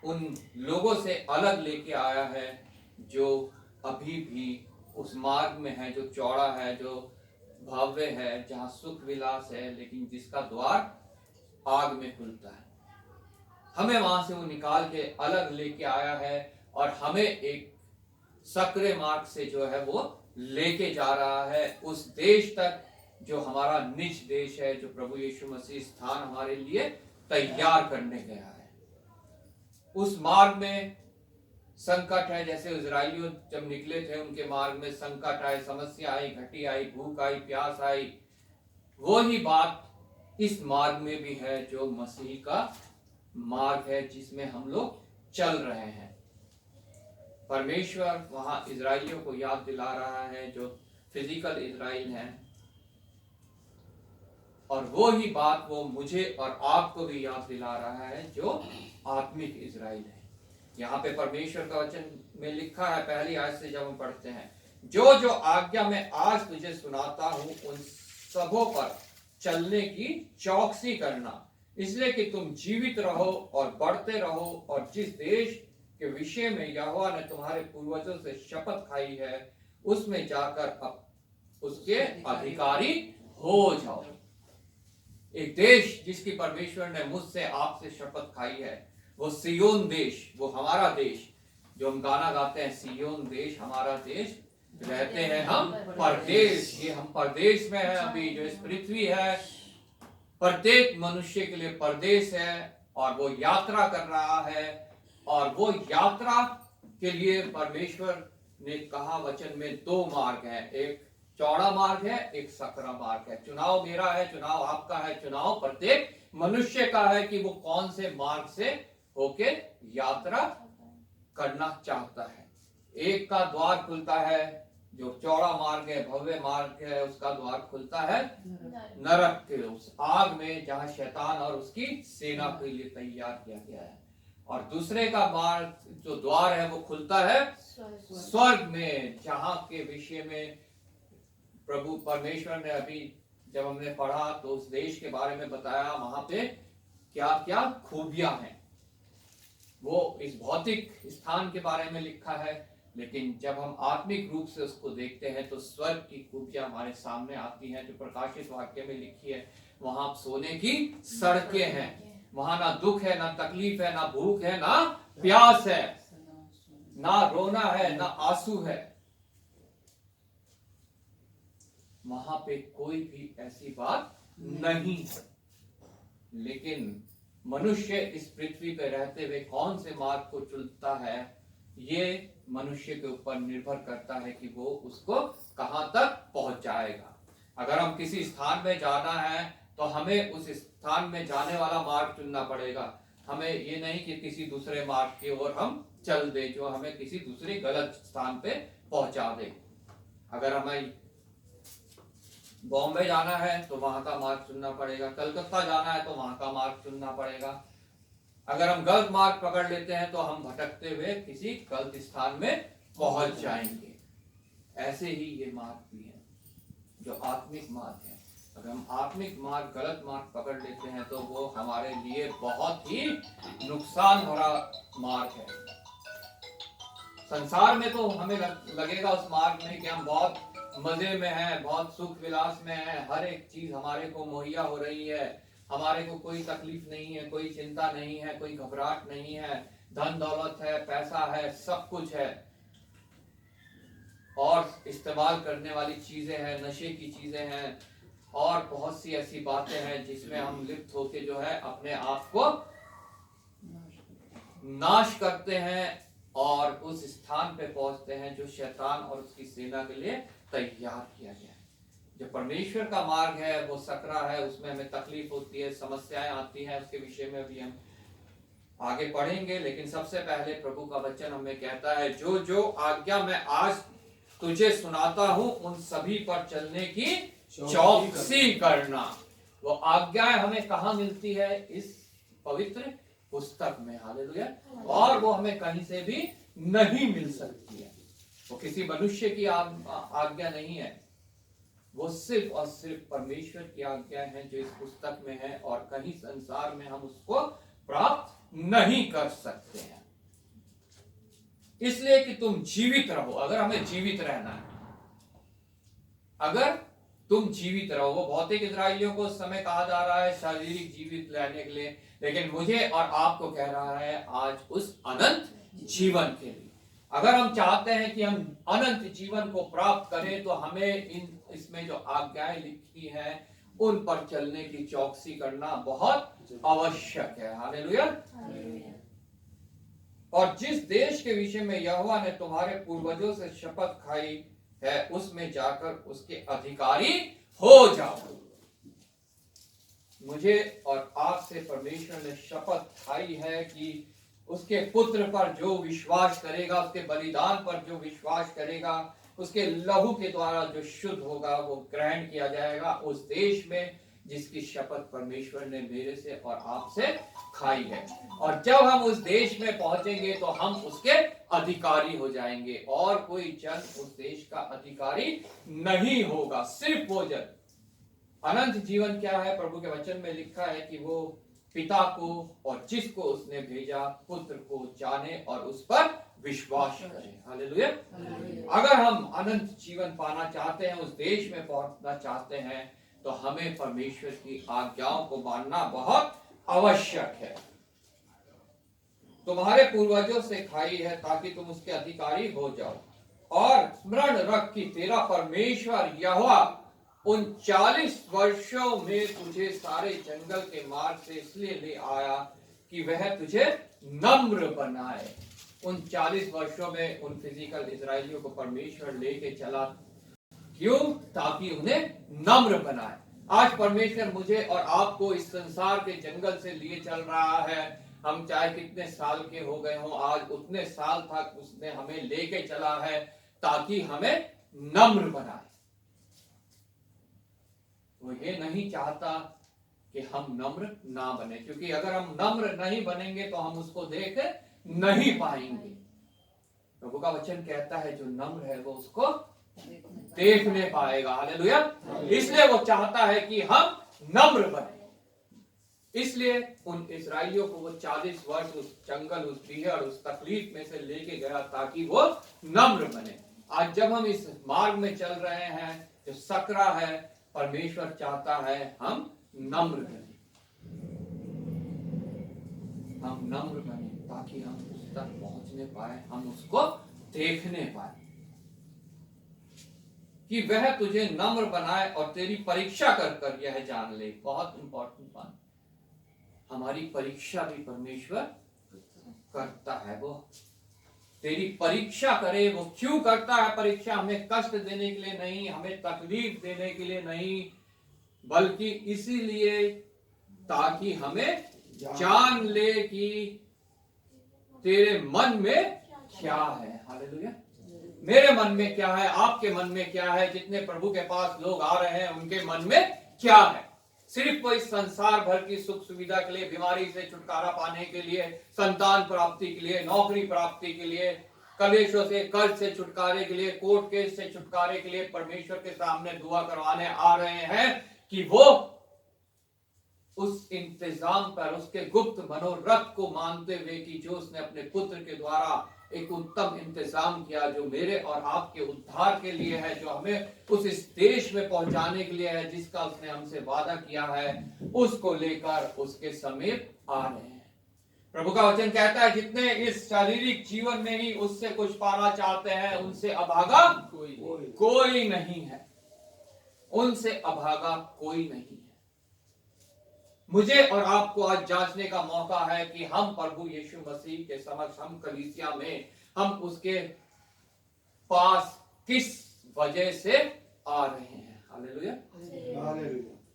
उन लोगों से अलग लेके आया है जो अभी भी उस मार्ग में है, जो चौड़ा है, जो भव्य है, जहाँ सुख विलास है, लेकिन जिसका द्वार आग में खुलता है। हमें वहां से वो निकाल के अलग लेके आया है और हमें एक सक्रिय मार्ग से जो है वो लेके जा रहा है उस देश तक जो हमारा निज देश है, जो प्रभु यीशु मसीह स्थान हमारे लिए तैयार करने गया है। उस मार्ग में संकट है, जैसे इजरायलियों जब निकले थे उनके मार्ग में संकट आए, समस्या आई, घटी आई, भूख आई, प्यास आई। वो ही बात इस मार्ग में भी है जो मसीह का मार्ग है, जिसमें हम लोग चल रहे हैं। परमेश्वर वहां इजराइलियों को याद दिला रहा है जो फिजिकल इजराइल हैं, और वो ही बात वो मुझे और आपको भी याद दिला रहा है जो आत्मिक इजराइल है। यहाँ पे परमेश्वर का वचन में लिखा है, पहली आयत से जब हम पढ़ते हैं, जो जो आज्ञा मैं आज तुझे सुनाता हूँ उन सबों पर चलने की चौकसी करना, इसलिए कि तुम जीवित रहो और बढ़ते रहो, और जिस देश के विषय में यहोवा ने तुम्हारे पूर्वजों से शपथ खाई है उसमें जाकर अब उसके अधिकारी हो जाओ। एक देश जिसकी परमेश्वर ने मुझसे आपसे शपथ खाई है, वो सियोन देश, वो हमारा देश, जो हम गाना गाते हैं, सियोन देश हमारा देश, रहते हैं हम परदेश। ये हम परदेश में हैं अभी। जो इस पृथ्वी है प्रत्येक मनुष्य के लिए परदेश है, और वो यात्रा कर रहा है, और वो यात्रा के लिए परमेश्वर ने कहा वचन में दो मार्ग है, एक चौड़ा मार्ग है, एक सकरा मार्ग है। चुनाव मेरा है, चुनाव आपका है, चुनाव प्रत्येक मनुष्य का है कि वो कौन से मार्ग से होके यात्रा करना चाहता है। एक का द्वार खुलता है, जो चौड़ा मार्ग है, भव्य मार्ग है, उसका द्वार खुलता है नरक के उस आग में जहां शैतान और उसकी सेना के लिए तैयार किया गया है, और दूसरे का मार्ग जो द्वार है वो खुलता है स्वर्ग में, जहां के विषय में प्रभु परमेश्वर ने अभी जब हमने पढ़ा तो उस देश के बारे में बताया, वहां पे क्या क्या खूबियां हैं। वो इस भौतिक स्थान के बारे में लिखा है, लेकिन जब हम आत्मिक रूप से उसको देखते हैं तो स्वर्ग की खूबियां हमारे सामने आती हैं, जो प्रकाशित वाक्य में लिखी है। वहां सोने की सड़कें हैं, वहां ना दुख है, ना तकलीफ है, ना भूख है, ना प्यास है, ना रोना है, ना आंसू है। वहां पे कोई भी ऐसी बात नहीं है। लेकिन मनुष्य इस पृथ्वी पे रहते हुए कौन से मार्ग को चुनता है, ये मनुष्य के ऊपर निर्भर करता है कि वो उसको कहां तक पहुंचाएगा। अगर हम किसी स्थान में जाना है तो हमें उस स्थान में जाने वाला मार्ग चुनना पड़ेगा। हमें ये नहीं कि किसी दूसरे मार्ग की ओर हम चल दे जो हमें किसी दूसरे गलत स्थान पे पहुंचा दे। अगर हमें बॉम्बे जाना है तो वहां का मार्ग चुनना पड़ेगा, कलकत्ता जाना है तो वहां का मार्ग चुनना पड़ेगा। अगर हम गलत मार्ग पकड़ लेते हैं तो हम भटकते हुए किसी गलत स्थान में पहुंच जाएंगे। ऐसे ही ये मार्ग भी है जो आत्मिक मार्ग है। अगर हम आत्मिक मार्ग गलत मार्ग पकड़ लेते हैं तो वो हमारे लिए बहुत ही नुकसान भरा मार्ग है। संसार में तो हमें लगेगा उस मार्ग में कि हम बहुत मजे में हैं, बहुत सुख विलास में हैं, हर एक चीज हमारे को मुहैया हो रही है, हमारे को कोई तकलीफ नहीं है, कोई चिंता नहीं है, कोई घबराहट नहीं है, धन दौलत है, पैसा है, सब कुछ है, और इस्तेमाल करने वाली चीजें हैं, नशे की चीजें हैं, और बहुत सी ऐसी बातें हैं जिसमें हम लिप्त होके जो है अपने आप को नाश करते हैं और उस स्थान पे पहुंचते हैं जो शैतान और उसकी सेना के लिए तैयार किया गया है। जो परमेश्वर का मार्ग है वो सकरा है, उसमें हमें तकलीफ होती है, समस्याएं आती हैं, उसके विषय में भी हम आगे पढ़ेंगे। लेकिन सबसे पहले प्रभु का वचन हमें कहता है, जो जो आज्ञा मैं आज तुझे सुनाता हूं उन सभी पर चलने की चौकसी करना। वो आज्ञाएं हमें कहाँ मिलती है? इस पवित्र पुस्तक में। हालेलुया। और वो हमें कहीं से भी नहीं मिल सकती है। वो किसी मनुष्य की आज्ञा नहीं है, वो सिर्फ और सिर्फ परमेश्वर की आज्ञा है जो इस पुस्तक में है, और कहीं संसार में हम उसको प्राप्त नहीं कर सकते हैं। इसलिए कि तुम जीवित रहो। अगर हमें जीवित रहना है, अगर तुम जीवित रहो, वो भौतिक इजराइलियों को उस समय कहा जा रहा है शारीरिक जीवित रहने के लिए, लेकिन मुझे और आपको कह रहा है आज उस अनंत जीवन के लिए। अगर हम चाहते हैं कि हम अनंत जीवन को प्राप्त करें तो हमें इसमें जो आज्ञाएं लिखी हैं उन पर चलने की चौकसी करना बहुत आवश्यक है। हालेलुया। और जिस देश के विषय में यहोवा ने तुम्हारे पूर्वजों से शपथ खाई है उसमें जाकर उसके अधिकारी हो जाओ। मुझे और आपसे परमेश्वर ने शपथ खाई है कि उसके पुत्र पर जो विश्वास करेगा, उसके बलिदान पर जो विश्वास करेगा, उसके लहू के द्वारा जो शुद्ध होगा वो ग्रहण किया जाएगा उस देश में जिसकी शपथ परमेश्वर ने मेरे से और आपसे खाई है। और जब हम उस देश में पहुंचेंगे तो हम उसके अधिकारी हो जाएंगे और कोई जन उस देश का अधिकारी नहीं होगा, सिर्फ वो जन। अनंत जीवन क्या है? प्रभु के वचन में लिखा है कि वो पिता को और जिसको उसने भेजा पुत्र को जाने और उस पर विश्वास करें। हालेलुया। अगर हम अनंत जीवन पाना चाहते हैं, उस देश में पहुंचना चाहते हैं, तो हमें परमेश्वर की आज्ञाओं को मानना बहुत आवश्यक है। तुम्हारे पूर्वजों से खाई है ताकि तुम उसके अधिकारी हो जाओ। और स्मरण रख कि तेरा परमेश्वर यहोवा उन 40 वर्षों में तुझे सारे जंगल के मार्ग से इसलिए ले आया कि वह तुझे नम्र बनाए। उन 40 वर्षों में उन फिजिकल इजरायलियों को परमेश्वर लेके चला, क्यों? ताकि उन्हें नम्र बनाए। आज परमेश्वर मुझे और आपको इस संसार के जंगल से लिए चल रहा है। हम चाहे कितने साल के हो गए हों, आज उतने साल तक उसने हमें लेके चला है ताकि हमें नम्र बनाए। वो ये नहीं चाहता कि हम नम्र ना बने, क्योंकि अगर हम नम्र नहीं बनेंगे तो हम उसको देख नहीं पाएंगे। प्रभु का वचन कहता है जो नम्र है वो उसको देखने पाएगा। हालेलुया। इसलिए वो चाहता है कि हम नम्र बने। इसलिए उन इस्राएलियों को वो 40 वर्ष उस जंगल, उस बिहड़, उस तकलीफ में से लेके गया ताकि वो नम्र बने। आज जब हम इस मार्ग में चल रहे हैं जो सकरा है, परमेश्वर चाहता है हम नम्र बने, हम नम्र बने ताकि हम उस तक पहुंचने पाए, हम उसको देखने पाए कि वह तुझे नम्र बनाए और तेरी परीक्षा कर कर यह जान ले। बहुत इंपॉर्टेंट बात, हमारी परीक्षा भी परमेश्वर करता है। वो तेरी परीक्षा करे। वो क्यों करता है परीक्षा? हमें कष्ट देने के लिए नहीं, हमें तकलीफ देने के लिए नहीं, बल्कि इसीलिए ताकि हमें जान ले कि तेरे मन में क्या है। हालेलुया। मेरे मन में क्या है, आपके मन में क्या है, जितने प्रभु के पास लोग आ रहे हैं उनके मन में क्या है? सिर्फ कोई संसार भर की सुख सुविधा के लिए, बीमारी से छुटकारा पाने के लिए, संतान प्राप्ति के लिए, नौकरी प्राप्ति के लिए, कलेशों से, कर्ज से छुटकारे के लिए, कोर्ट केस से छुटकारे के लिए परमेश्वर के सामने दुआ करवाने आ रहे हैं कि वो उस इंतजाम पर, उसके गुप्त मनोरथ को मानते हुए कि जो उसने अपने पुत्र के द्वारा एक उत्तम इंतजाम किया जो मेरे और आपके उद्धार के लिए है, जो हमें उस इस देश में पहुंचाने के लिए है, जिसका उसने हमसे वादा किया है, उसको लेकर उसके समीप आ रहे हैं। प्रभु का वचन कहता है जितने इस शारीरिक जीवन में ही उससे कुछ पाना चाहते हैं उनसे अभागा कोई नहीं है, उनसे अभागा कोई नहीं है। मुझे और आपको आज जांचने का मौका है कि हम प्रभु यीशु मसीह के समक्ष, हम कलीसिया में, हम उसके पास किस वजह से आ रहे हैं। हालेलुया।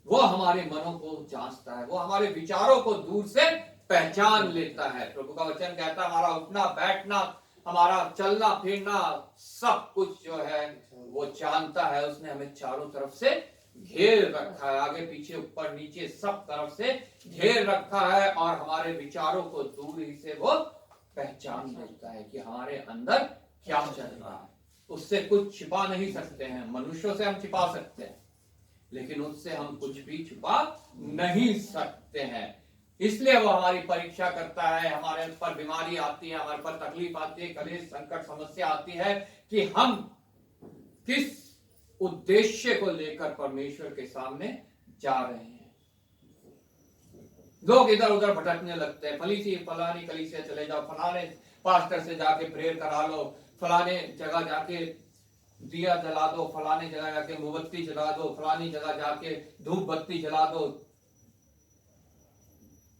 वो हमारे मनों को जांचता है, वो हमारे विचारों को दूर से पहचान लेता है। प्रभु का वचन कहता है हमारा उठना बैठना, हमारा चलना फिरना, सब कुछ जो है वो जानता है। उसने हमें चारों तरफ से घेर रखा है, आगे पीछे ऊपर नीचे सब तरफ से घेर रखा है, और हमारे विचारों को दूर ही से वो पहचान लेता है कि हमारे अंदर क्या चल रहा है। उससे कुछ छिपा नहीं सकते हैं। मनुष्यों से हम छिपा सकते हैं, लेकिन उससे हम कुछ भी छुपा नहीं सकते हैं। इसलिए वो हमारी परीक्षा करता है। हमारे ऊपर बीमारी आती है, हमारे पर तकलीफ आती है, कलेश संकट समस्या आती है कि हम किस उद्देश्य को लेकर परमेश्वर के सामने जा रहे हैं। लोग इधर उधर भटकने लगते हैं, फलानी कलीसिया चले जाओ, फलाने पास्टर से जाके प्रेयर करा लो, फलाने जगह जाके दिया जला दो, फलाने जगह जाके मोमबत्ती जला दो, फलानी जगह जाके धूप बत्ती जला दो।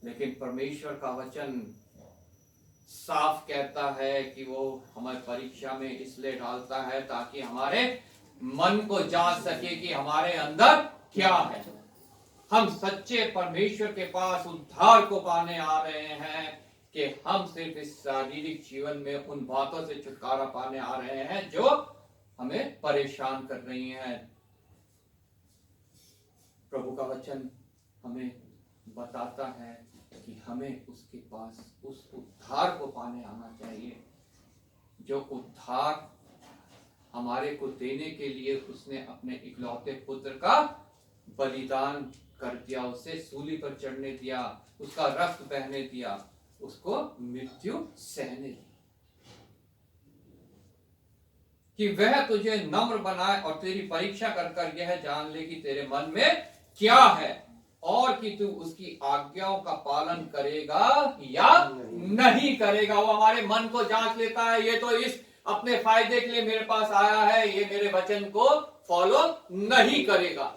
लेकिन परमेश्वर का वचन साफ कहता है कि वो हमें परीक्षा में इसलिए डालता है ताकि हमारे मन को जांच सके कि हमारे अंदर क्या है। हम सच्चे परमेश्वर के पास उद्धार को पाने आ रहे हैं कि हम सिर्फ इस शारीरिक जीवन में उन बातों से छुटकारा पाने आ रहे हैं जो हमें परेशान कर रही हैं। प्रभु का वचन हमें बताता है कि हमें उसके पास उस उद्धार को पाने आना चाहिए, जो उद्धार हमारे को देने के लिए उसने अपने इकलौते पुत्र का बलिदान कर दिया, उसे सूली पर चढ़ने दिया, उसका रक्त बहने दिया, उसको मृत्यु सहने दी, कि वह तुझे नम्र बनाए और तेरी परीक्षा कर कर यह जान ले कि तेरे मन में क्या है और कि तू उसकी आज्ञाओं का पालन करेगा या नहीं करेगा। वो हमारे मन को जांच लेता है। ये तो इस अपने फायदे के लिए मेरे पास आया है, ये मेरे वचन को फॉलो नहीं करेगा,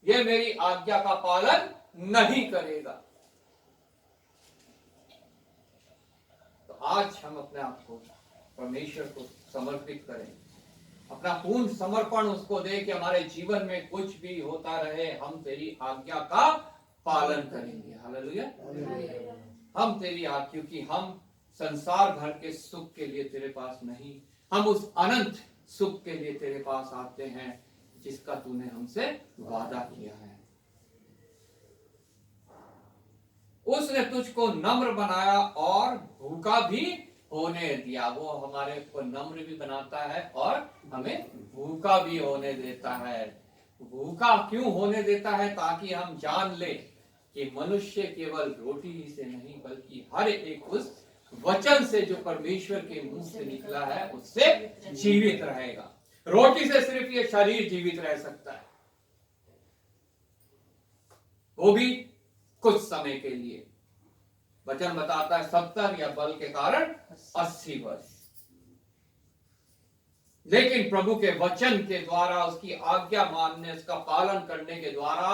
ये मेरी आज्ञा का पालन नहीं करेगा। तो आज हम अपने आप को परमेश्वर को समर्पित करें, अपना पूर्ण समर्पण उसको दे कि हमारे जीवन में कुछ भी होता रहे, हम तेरी आज्ञा का पालन करेंगे। हालेलुया। हम तेरी आज्ञा, क्योंकि हम संसार भर के सुख के लिए तेरे पास नहीं, हम उस अनंत सुख के लिए तेरे पास आते हैं जिसका तूने हमसे वादा किया है। उसने तुझको नम्र बनाया और भूखा भी होने दिया। वो हमारे को नम्र भी बनाता है और हमें भूखा भी होने देता है। भूखा क्यों होने देता है? ताकि हम जान ले कि मनुष्य केवल रोटी ही से नहीं बल्कि हर एक उस वचन से जो परमेश्वर के मुंह से निकला है उससे जीवित रहेगा। रोटी से सिर्फ ये शरीर जीवित रह सकता है, वो भी कुछ समय के लिए। वचन बताता है 70 या बल के कारण 80 वर्ष। लेकिन प्रभु के वचन के द्वारा, उसकी आज्ञा मानने, उसका पालन करने के द्वारा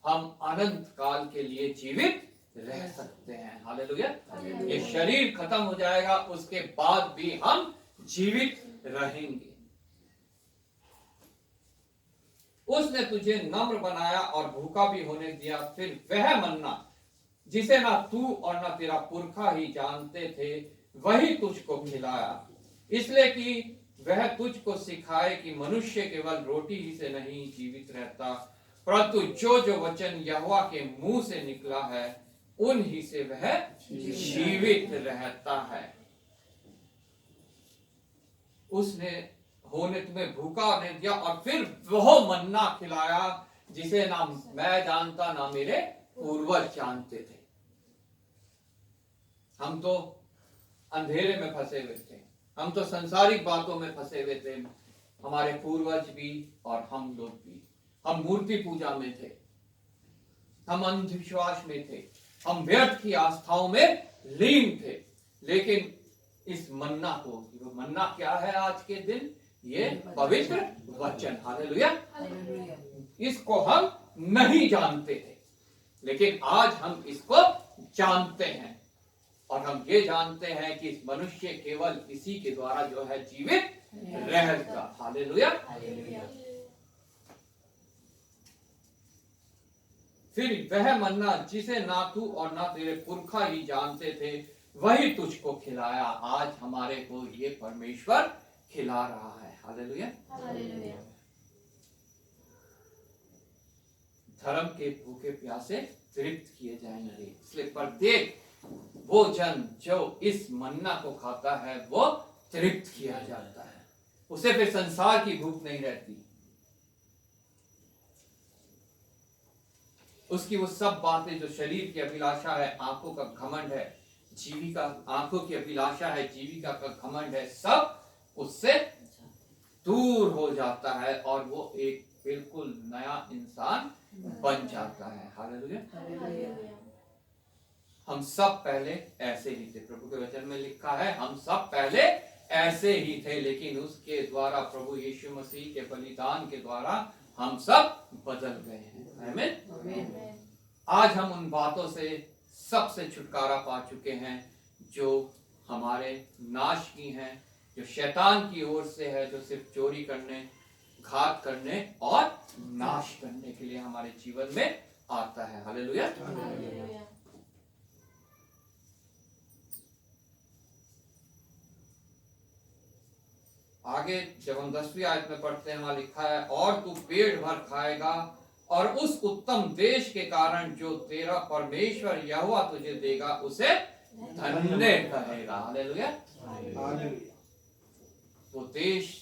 हम अनंत काल के लिए जीवित रह सकते हैं। हालेलुया। ये शरीर खत्म हो जाएगा, उसके बाद भी हम जीवित रहेंगे। उसने तुझे नम्र बनाया और भूखा भी होने दिया। फिर वह मन्ना जिसे ना तू और ना तेरा पुरखा ही जानते थे, वही तुझको खिलाया, इसलिए कि वह तुझको सिखाए कि मनुष्य केवल रोटी ही से नहीं जीवित रहता, परंतु जो जो वचन यहोवा के मुंह से निकला है उन ही से वह जीवित रहता है। उसने होने तुम्हें भूखा होने दिया और फिर वह मन्ना खिलाया जिसे ना मैं जानता ना मेरे पूर्वज जानते थे। हम तो अंधेरे में फंसे हुए थे, हम तो संसारिक बातों में फंसे हुए थे, हमारे पूर्वज भी और हम लोग भी। हम मूर्ति पूजा में थे, हम अंधविश्वास में थे, हम व्यर्थ की आस्थाओं में लीन थे। लेकिन इस मन्ना को, मन्ना क्या है आज के दिन? ये पवित्र वचन। हालेलुया। इसको हम नहीं जानते थे, लेकिन आज हम इसको जानते हैं और हम ये जानते हैं कि इस मनुष्य केवल इसी के द्वारा जो है जीवित रहेगा। हालेलुया। फिर वह मन्ना जिसे ना तू और ना तेरे पुरखा ही जानते थे, वही तुझको खिलाया। आज हमारे को ये परमेश्वर खिला रहा है। हालेलुया। धर्म के भूखे प्यासे तृप्त किए जाएंगे। इसलिए प्रत्येक वो जन जो इस मन्ना को खाता है वो तृप्त किया जाता है, उसे फिर संसार की भूख नहीं रहती। उसकी वो सब बातें जो शरीर की अभिलाषा है, आंखों का घमंड है, जीविका, आंखों की अभिलाषा है, जीविका का घमंड है, सब उससे दूर हो जाता है और वो एक बिल्कुल नया इंसान बन जाता है। हालेलुया। हम सब पहले ऐसे ही थे। प्रभु के वचन में लिखा है हम सब पहले ऐसे ही थे, लेकिन उसके द्वारा, प्रभु यीशु मसीह के बलिदान के द्वारा हम सब बदल गए हैं। आमीन। आज हम उन बातों से सबसे छुटकारा पा चुके हैं जो हमारे नाश की हैं, जो शैतान की ओर से है, जो सिर्फ चोरी करने, घात करने और नाश करने के लिए हमारे जीवन में आता है। हालेलुया। आगे जब हम 10वीं आयत में पढ़ते हैं, वहां लिखा है, और तू पेट भर खाएगा और उस उत्तम देश के कारण जो तेरा परमेश्वर यहोवा तुझे देगा उसे धन्य कहेगा। हालेलुया। हालेलुया। वो देश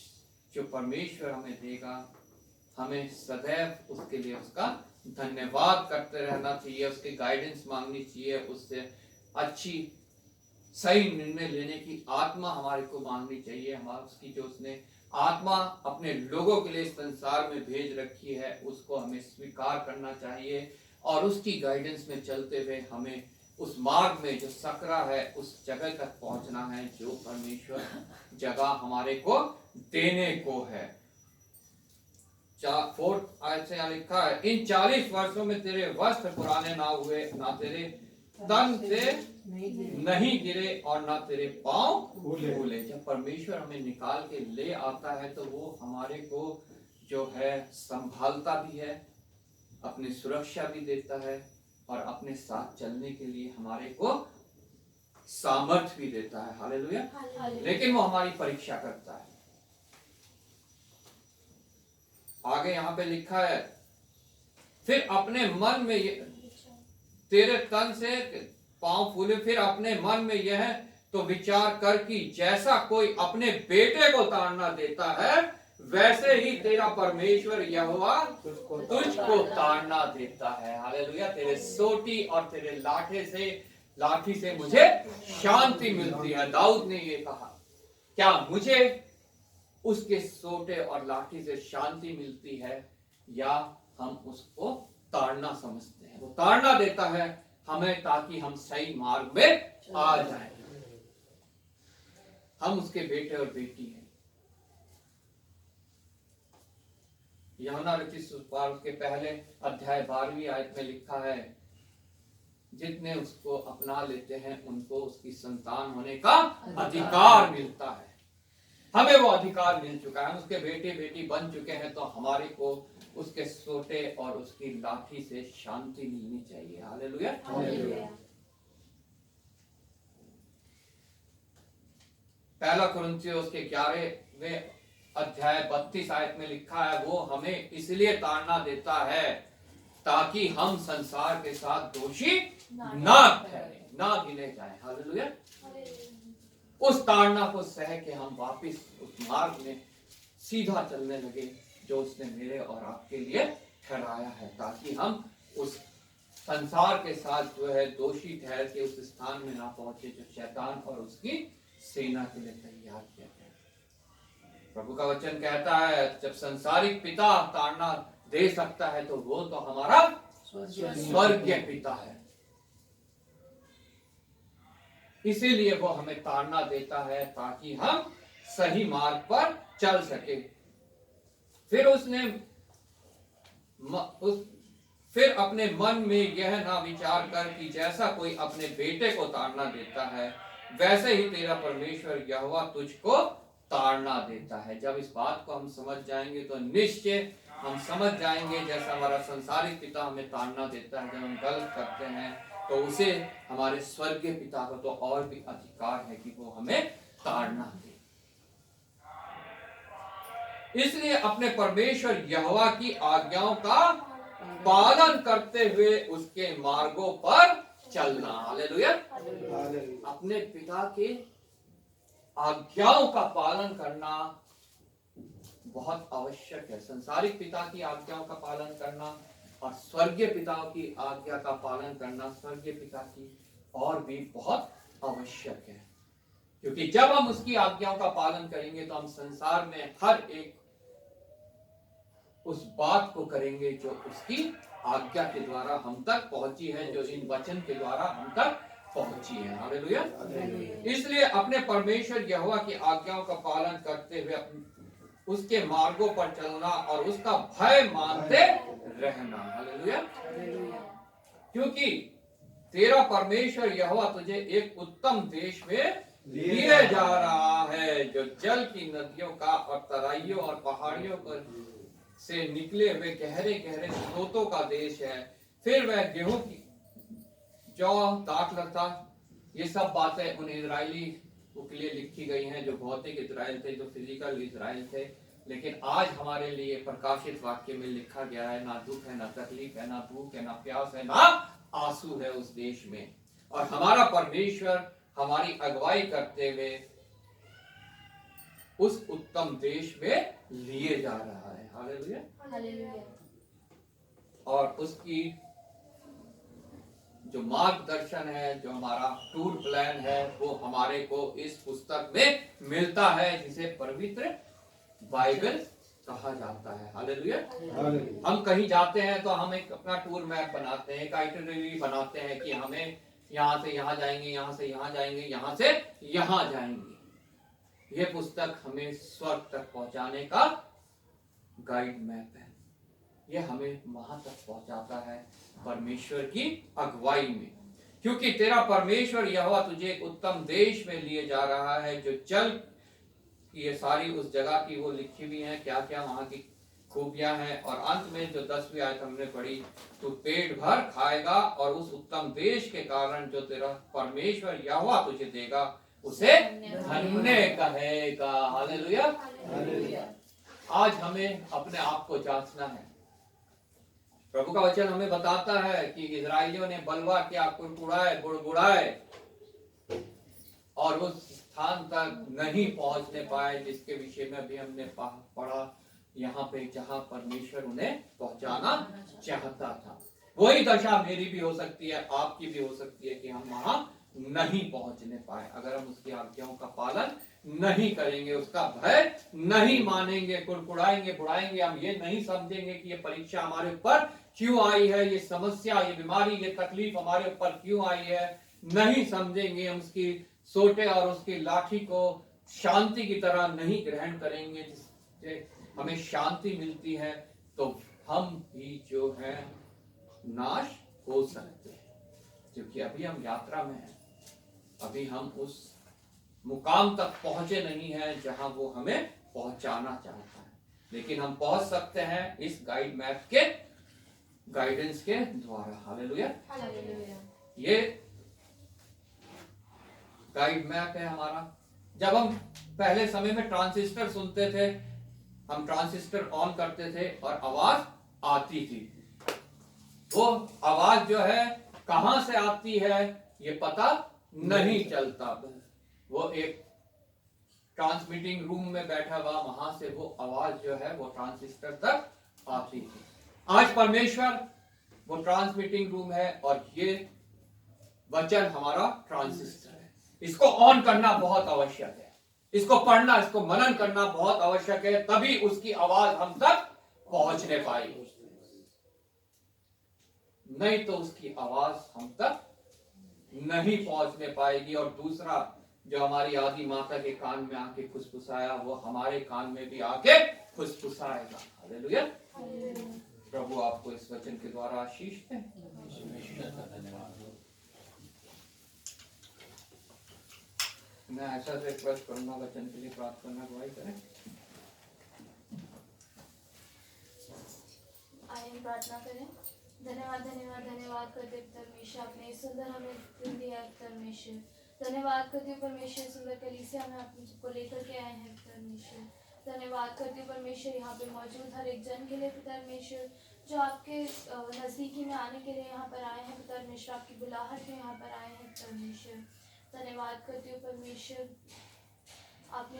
जो परमेश्वर हमें देगा, हमें सदैव उसके लिए उसका धन्यवाद करते रहना चाहिए, उसकी गाइडेंस मांगनी चाहिए, उससे अच्छी सही निर्णय लेने की आत्मा हमारे को मांगनी चाहिए। हमारा उसकी जो उसने आत्मा अपने लोगों के लिए संसार में भेज रखी है, उसको हमें स्वीकार करना चाहिए और उसकी गाइडेंस में चलते हुए हमें उस मार्ग में जो सकरा है उस जगह तक पहुंचना है जो परमेश्वर जगह हमारे को देने को है। 4 आयत से यहाँ लिखा है, इन 40 वर्षों में तेरे वस्त्र पुराने ना हुए, ना तेरे तन से नहीं गिरे और ना तेरे पांव फूले। जब परमेश्वर हमें निकाल के ले आता है तो वो हमारे को जो है संभालता भी है, अपनी सुरक्षा भी देता है और अपने साथ चलने के लिए हमारे को सामर्थ्य भी देता है। हालेलुया। लेकिन वो हमारी परीक्षा करता है। आगे यहाँ पे लिखा है, फिर अपने मन में तेरे तन से पांव फूले, फिर अपने मन में यह तो विचार कर कि जैसा कोई अपने बेटे को ताड़ना देता है वैसे ही तेरा परमेश्वर यहोवा तुझको ताड़ना देता है। हालेलुया। तेरे सोटी और तेरे लाठी से मुझे शांति मिलती है। दाऊद ने ये कहा, क्या मुझे उसके सोटे और लाठी से शांति मिलती है या हम उसको ताड़ना समझते हैं? वो ताड़ना देता है हमें ताकि हम सही मार्ग में आ जाएं। हम उसके बेटे और बेटी हैं। यूहन्ना रचित सुसमाचार के पहले अध्याय 12वीं आयत में लिखा है, जितने उसको अपना लेते हैं उनको उसकी संतान होने का अधिकार मिलता है। हमें वो अधिकार मिल चुका है, हम उसके बेटे बेटी बन चुके हैं, तो हमारे को उसके सोटे और उसकी लाठी से शांति मिलनी चाहिए। हालेलुया। पहला कुरिन्थियों के 11वें अध्याय 32 आयत में लिखा है, वो हमें इसलिए ताड़ना देता है ताकि हम संसार के साथ दोषी ना ठहरे, ना गिने जाए। हालेलुया। उस ताड़ना को सह के हम वापस उस मार्ग में सीधा चलने लगे जो उसने मेरे और आपके लिए ठहराया है, ताकि हम उस संसार के साथ जो है दोषी ठहर के उस स्थान में ना पहुंचे जो शैतान और उसकी सेना के लिए तैयार किया गया। प्रभु का वचन कहता है, जब संसारिक पिता ताड़ना दे सकता है तो वो तो हमारा स्वर्गीय पिता है। इसीलिए वो हमें ताड़ना देता है ताकि हम सही मार्ग पर चल सके। फिर अपने मन में यह ना विचार कर कि जैसा कोई अपने बेटे को ताड़ना देता है वैसे ही तेरा परमेश्वर यहोवा तुझको ताड़ना देता है। जब इस बात को हम समझ जाएंगे तो निश्चय हम समझ जाएंगे, जैसा हमारा संसारिक पिता हमें ताड़ना देता है जब हम गलत करते हैं, तो उसे हमारे स्वर्गीय पिता को तो और भी अधिकार है कि वो हमें ताड़ना दे। इसलिए अपने परमेश्वर यहोवा की आज्ञाओं का पालन करते हुए उसके मार्गों पर चलना। हालेलुया। अपने पिता के आज्ञाओं का पालन करना बहुत आवश्यक है। संसारिक पिता की आज्ञाओं का पालन करना और स्वर्गीय पिता की आज्ञा का पालन करना स्वर्गीय पिता की और भी बहुत आवश्यक है, क्योंकि जब हम उसकी आज्ञाओं का पालन करेंगे तो हम संसार में हर एक उस बात को करेंगे जो उसकी आज्ञा के द्वारा हम तक पहुंची है, जो इन वचन के द्वारा हम तक पहुंची है। हालेलुया। इसलिए अपने परमेश्वर यहोवा की आज्ञाओं का पालन करते हुए उसके मार्गों पर चलना और उसका भय मानते रहना। हालेलुया। क्योंकि तेरा परमेश्वर यहोवा तुझे एक उत्तम देश में लिए जा रहा है, जो जल की नदियों का और तराइयों और पहाड़ियों पर से निकले हुए गहरे गहरे स्रोतों का देश है। फिर वह गेहूं की जौ दाखलता ये सब बातें उन इजरायली के लिए लिखी गई हैं, जो भौतिक इजराइल थे, जो फिजिकल इजराइल थे। लेकिन आज हमारे लिए प्रकाशित वाक्य में लिखा गया है, ना दुख है, ना तकलीफ है, ना भूख है, ना प्यास है, ना आंसू है उस देश में। और हमारा परमेश्वर हमारी अगुवाई करते हुए उस उत्तम देश में लिए जा रहा है। हालेलुया। हालेलुया। और उसकी जो मार्गदर्शन है, जो हमारा टूर प्लान है, वो हमारे को इस पुस्तक में मिलता है, जिसे पवित्र बाइबल कहा जाता है। हालेलुया। हम कहीं जाते हैं तो हम एक अपना टूर मैप बनाते हैं, एक आइटिनरी बनाते हैं कि हमें यहाँ से यहाँ जाएंगे, यहाँ से यहाँ जाएंगे, यहाँ से यहाँ जाएंगे। ये पुस्तक हमें स्वर्ग तक पहुंचाने का गाइड मैप है। ये हमें वहां तक पहुंचाता है परमेश्वर की अगुवाई में, क्योंकि तेरा परमेश्वर यहोवा तुझे एक उत्तम देश में लिए जा रहा है, जो चल ये सारी उस जगह की वो लिखी हुई है, क्या क्या वहां की खूबियां हैं। और अंत में जो 10वीं आयत हमने पढ़ी, तू पेट भर खाएगा और उस उत्तम देश के कारण जो तेरा परमेश्वर यहोवा तुझे देगा उसे धन्य कहेगा। हालेलुया। आज हमें अपने आप को जांचना है। प्रभु का वचन हमें बताता है कि इजराइलियों ने बलवा किया, कुड़कुड़ाए, बुड़बुड़ाए और उस स्थान तक नहीं पहुंचने पाए जिसके विषय में अभी हमने पढ़ा, यहाँ पे जहां परमेश्वर उन्हें पहुंचाना चाहता था। वही दशा मेरी भी हो सकती है, आपकी भी हो सकती है कि हम वहां नहीं पहुंचने पाए अगर हम उसकी आज्ञाओं का पालन नहीं करेंगे, उसका भय नहीं मानेंगे, कुड़कुड़ाएंगे, बुड़ाएंगे। हम ये नहीं समझेंगे कि ये परीक्षा हमारे ऊपर क्यों आई है, ये समस्या, ये बीमारी, ये तकलीफ हमारे ऊपर क्यों आई है, नहीं समझेंगे। हम उसकी सोटे और उसकी लाठी को शांति की तरह नहीं ग्रहण करेंगे, जिससे हमें शांति मिलती है, तो हम भी जो है नाश हो सकते हैं। क्योंकि अभी हम यात्रा में हैं, अभी हम उस मुकाम तक पहुंचे नहीं हैं जहां वो हमें पहुंचाना चाहता है, लेकिन हम पहुंच सकते हैं इस गाइड मैप के गाइडेंस के द्वारा। हालेलुया। ये गाइड मैप है हमारा। जब हम पहले समय में ट्रांजिस्टर सुनते थे, हम ट्रांजिस्टर ऑन करते थे और आवाज आती थी। वो आवाज जो है कहां से आती है ये पता नहीं चलता। वो एक ट्रांसमिटिंग रूम में बैठा हुआ, वहां से वो आवाज जो है वो ट्रांजिस्टर तक आती थी। आज परमेश्वर वो ट्रांसमिटिंग रूम है और ये वचन हमारा ट्रांजिस्टर है। इसको ऑन करना बहुत आवश्यक है, इसको पढ़ना, इसको मनन करना बहुत आवश्यक है, तभी उसकी आवाज हम तक पहुंचने पाएगी, नहीं तो उसकी आवाज हम तक नहीं पहुंचने पाएगी। और दूसरा, जो हमारी आदि माता के कान में आके फुसफुसाया, वो हमारे कान में भी आके फुसफुसाएगा। हालेलुया। प्रभु आपको इस वचन के द्वारा आशीष दे। मैं ऐसा रिक्वेस्ट करूंगा, वचन के लिए प्रार्थना करना, गवाही करें। आइए प्रार्थना करें। धन्यवाद धन्यवाद धन्यवाद करते परमेश्वर, आपने इस सुंदर हमें दिन दिया परमेश्वर। धन्यवाद करती हूँ परमेश्वर, सुंदर कलीसिया में आप मुझको लेकर के आए हैं परमेश्वर। धन्यवाद करती हूँ परमेश्वर यहाँ पे मौजूद हर एक जन के लिए परमेश्वर, जो आपके नज़दीकी में आने के लिए यहाँ पर आए हैं परमेश्वर, आपकी बुलाहट में यहाँ पर आए हैं परमेश्वर। धन्यवाद करती हूँ परमेश्वर, आपने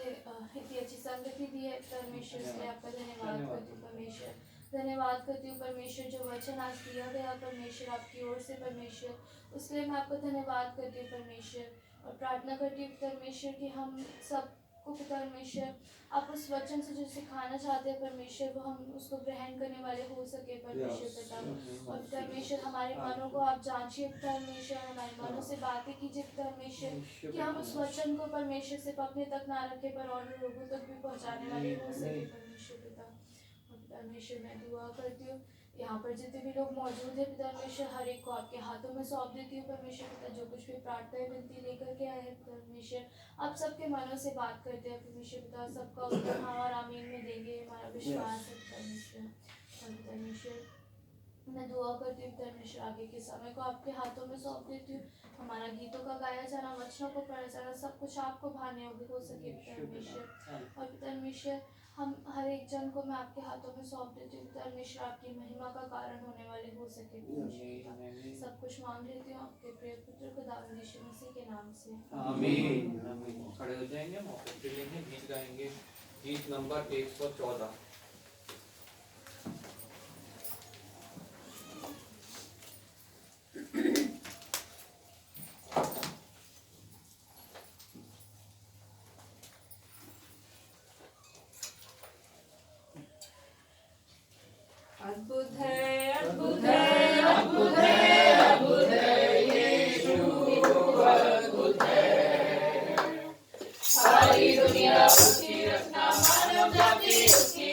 इतनी अच्छी संगति दी है परमेश्वर, इसलिए आपका धन्यवाद करती हूँ परमेश्वर। धन्यवाद करती हूँ परमेश्वर, जो वचन आज दिया गया परमेश्वर आपकी ओर से परमेश्वर, उसके लिए मैं आपको धन्यवाद करती हूँ परमेश्वर। और प्रार्थना करती हूँ परमेश्वर कि हम सबको परमेश्वर आप उस वचन से जो सिखाना चाहते हैं परमेश्वर, वो हम उसको ग्रहण करने वाले हो सके परमेश्वर पिता। और परमेश्वर हमारे मनों को आप जांचिए परमेश्वर, हमारे मनों से बातें कीजिए परमेश्वर, कि हम उस वचन को परमेश्वर सिर्फ अपने तक ना रखें पर और लोगों तक भी पहुँचाने वाले हो सके परमेश्वर पिता। परमेश्वर मैं दुआ करती हूँ, यहाँ पर जितने भी लोग मौजूद है परमेश्वर, हर एक को आपके हाथों में सौंप देती हूँ परमेश्वर पिता। जो कुछ भी प्रार्थना विनती लेकर के आए हैं परमेश्वर, आप सबके मनों से बात करते हैं परमेश्वर पिता, सबका उत्तर हाँ और आमीन में देंगे, हमारा विश्वास है परमेश्वर। और परमेश्वर मैं दुआ करती हूँ परमेश्वर, आगे के समय को आपके हाथों में सौंप देती हूँ। हमारा जाना, गीतों का गाया जाना, वचनों को पढ़ा जाना, सब कुछ आपको भाने योग्य हो सके परमेश्वर। और परमेश्वर हम हर एक जन को मैं आपके हाथों में सौंप देती हूँ परमेश्वर, आपकी महिमा का कारण होने वाले हो सके परमेश्वर। सब कुछ मांग लेती हूँ आपके प्रिय पुत्र खुदावंद यीशु मसीह के नाम से। आमीन आमीन। खड़े हो जाएंगे, मौके पे लेंगे, गीत गाएंगे, गीत नंबर 114। अद्भुत है, अद्भुत है, अद्भुत है, अद्भुत है, यीशु अद्भुत है। सारी दुनिया उसकी रचना, मानव जाति उसकी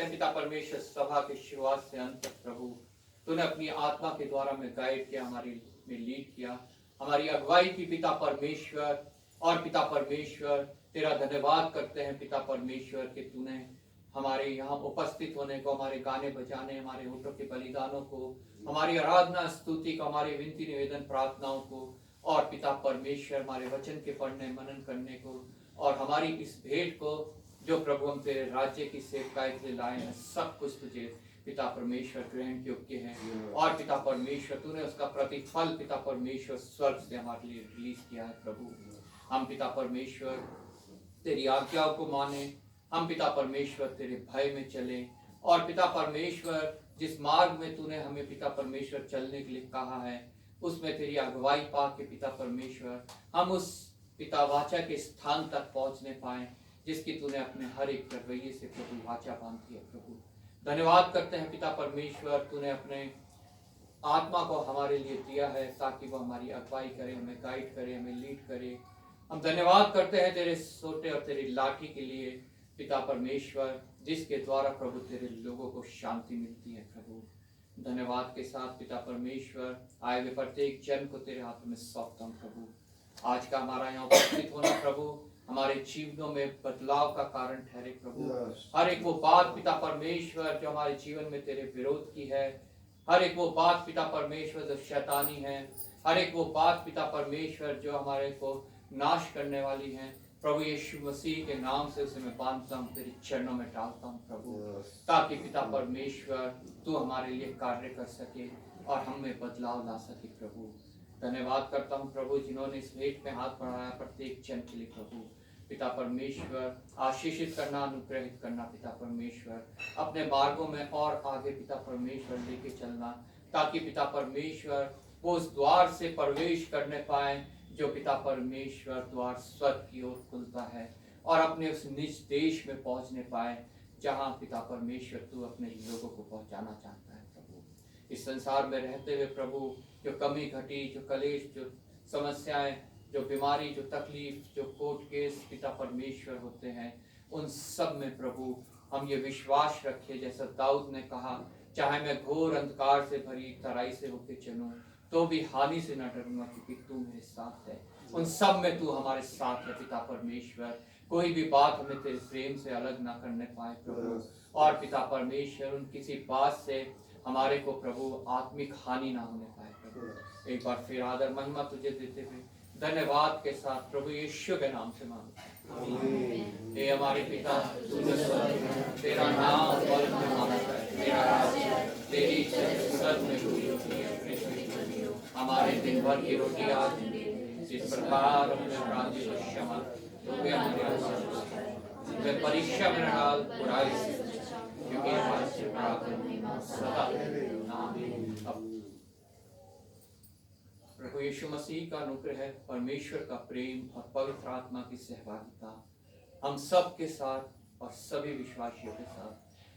हैं पिता परमेश्वर सभा के शुरुआत से अंत तक प्रभु तूने अपनी आत्मा के द्वारा में गाइड किया, हमारी में लीड किया, हमारी अगुवाई की पिता परमेश्वर। और पिता परमेश्वर तेरा धन्यवाद करते हैं पिता परमेश्वर कि तूने हमारे यहाँ उपस्थित होने को, हमारे गाने बजाने, हमारे होठों के बलिदानों को, हमारी आराधना स्तुति को, हमारी विनती निवेदन प्रार्थनाओं को, और पिता परमेश्वर हमारे वचन के पढ़ने मनन करने को, और हमारी इस भेंट को जो प्रभु हम तेरे राज्य की सेवकाई के लिए लाए हैं, सब कुछ तुझे पिता परमेश्वर ग्रहण योग्य है। और पिता परमेश्वर तूने उसका प्रतिफल पिता परमेश्वर स्वर्ग से हमारे लिए रिलीज किया है प्रभु। हम पिता परमेश्वर तेरी आज्ञाओं को माने, हम पिता परमेश्वर तेरे भय में चले, और पिता परमेश्वर जिस मार्ग में तूने हमें पिता परमेश्वर चलने के लिए कहा है उसमें तेरी अगुवाई पा के पिता परमेश्वर हम उस पिता वाचा के स्थान तक पहुंचने पाए जिसकी तूने अपने हर एक रवैये से प्रभु वाचा बांधी है प्रभु। धन्यवाद करते हैं पिता परमेश्वर तूने अपने आत्मा को हमारे लिए दिया है ताकि वो हमारी अगुवाई करे, हमें गाइड करे, हमें लीड करे। हम धन्यवाद करते हैं तेरे सोटे और तेरी लाठी के लिए पिता परमेश्वर, जिसके द्वारा प्रभु तेरे लोगों को शांति मिलती है प्रभु। धन्यवाद के साथ पिता परमेश्वर आए हुए प्रत्येक जन को तेरे हाथों में सौंपता हूँ प्रभु। आज का हमारा यहाँ उपस्थित होना प्रभु हमारे जीवनों में बदलाव का कारण ठहरे प्रभु। हर एक वो बात पिता परमेश्वर जो हमारे जीवन में तेरे विरोध की है, हर एक वो बात पिता परमेश्वर जो शैतानी है, हर एक वो बात पिता परमेश्वर जो हमारे को नाश करने वाली है प्रभु यीशु मसीह के नाम से उसे मैं बांधता हूँ, तेरे चरणों में डालता हूँ प्रभु, ताकि पिता परमेश्वर तू हमारे लिए कार्य कर सके और हम में बदलाव ला सके प्रभु। धन्यवाद करता हूँ प्रभु जिन्होंने इस भेंट में हाथ बढ़ाया प्रत्येक जन के लिए प्रभु। पिता परमेश्वर आशीषित करना, अनुग्रहित करना पिता परमेश्वर, अपने मार्गों में और आगे पिता परमेश्वर लेके चलना, ताकि पिता परमेश्वर वो उस द्वार से प्रवेश करने पाए जो पिता परमेश्वर द्वार स्वर्ग की ओर खुलता है, और अपने उस निज देश में पहुंचने पाए जहां पिता परमेश्वर तू अपने लोगों को पहुंचाना चाहता है प्रभु। इस संसार में रहते हुए प्रभु जो कमी घटी, जो कलेश, जो समस्याएं, जो बीमारी, जो तकलीफ, जो कोर्ट केस पिता परमेश्वर होते हैं, उन सब में प्रभु हम ये विश्वास रखें जैसा दाऊद ने कहा, चाहे मैं घोर अंधकार से भरी तराई से होकर चलूं तो भी हानि से न डरूंगा क्योंकि तू मेरे साथ है। उन सब में तू हमारे साथ है पिता परमेश्वर। कोई भी बात हमें तेरे प्रेम से अलग ना करने पाए प्रभु, और पिता परमेश्वर उन किसी बात से हमारे को प्रभु आत्मिक हानि ना होने पाए प्रभु। एक बार फिर आदर महिमा तुझे देते हुए धन्यवाद के साथ प्रभु यीशु के नाम से मांगते हैं। हमारे पिता तूने स्वर्ग में, तेरा नाम स्वर्ग में माना जाए, तेरा राज्य, तेरी इच्छा स्वर्ग में पूरी होती है। हमारे दिन भर की रोटी आज जिस प्रकार अपने अपराधी को क्षमा, तो भी हमारे अपराध परीक्षा में न डाल, बुराई से क्योंकि हमारे से प्रार्थना सदा आमीन। प्रभु यीशु मसीह का अनुग्रह, परमेश्वर का प्रेम और पवित्र आत्मा की सहभागिता हम सब के साथ और सभी विश्वासियों के साथ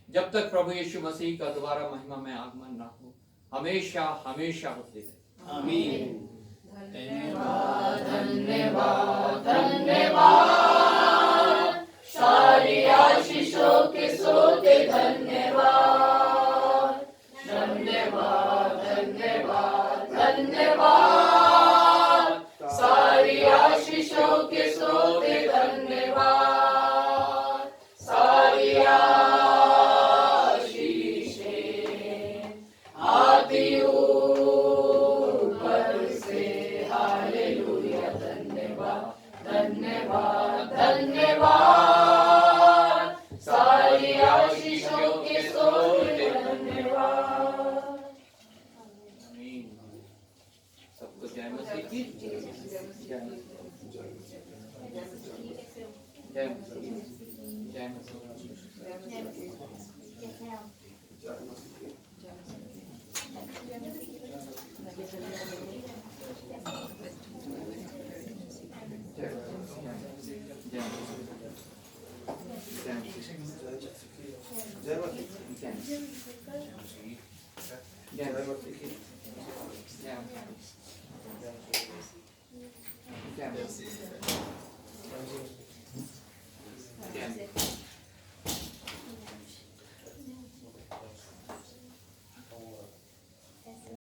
जब तक प्रभु यीशु मसीह का दोबारा महिमा में आगमन ना हो हमेशा हमेशा होते रहे। आमीन। धन्यवाद धन्यवाद धन्यवाद, सारी आशीषों के सोते धन्यवाद धन्यवाद धन्यवाद धन्यवाद, सारी आशीषों के सोते धन्यवाद, सारी आशीषें आती धन्यवाद धन्यवाद, सारी आशीषों के सोते धन्यवाद। सबको जय मसीह की जय जय जय जय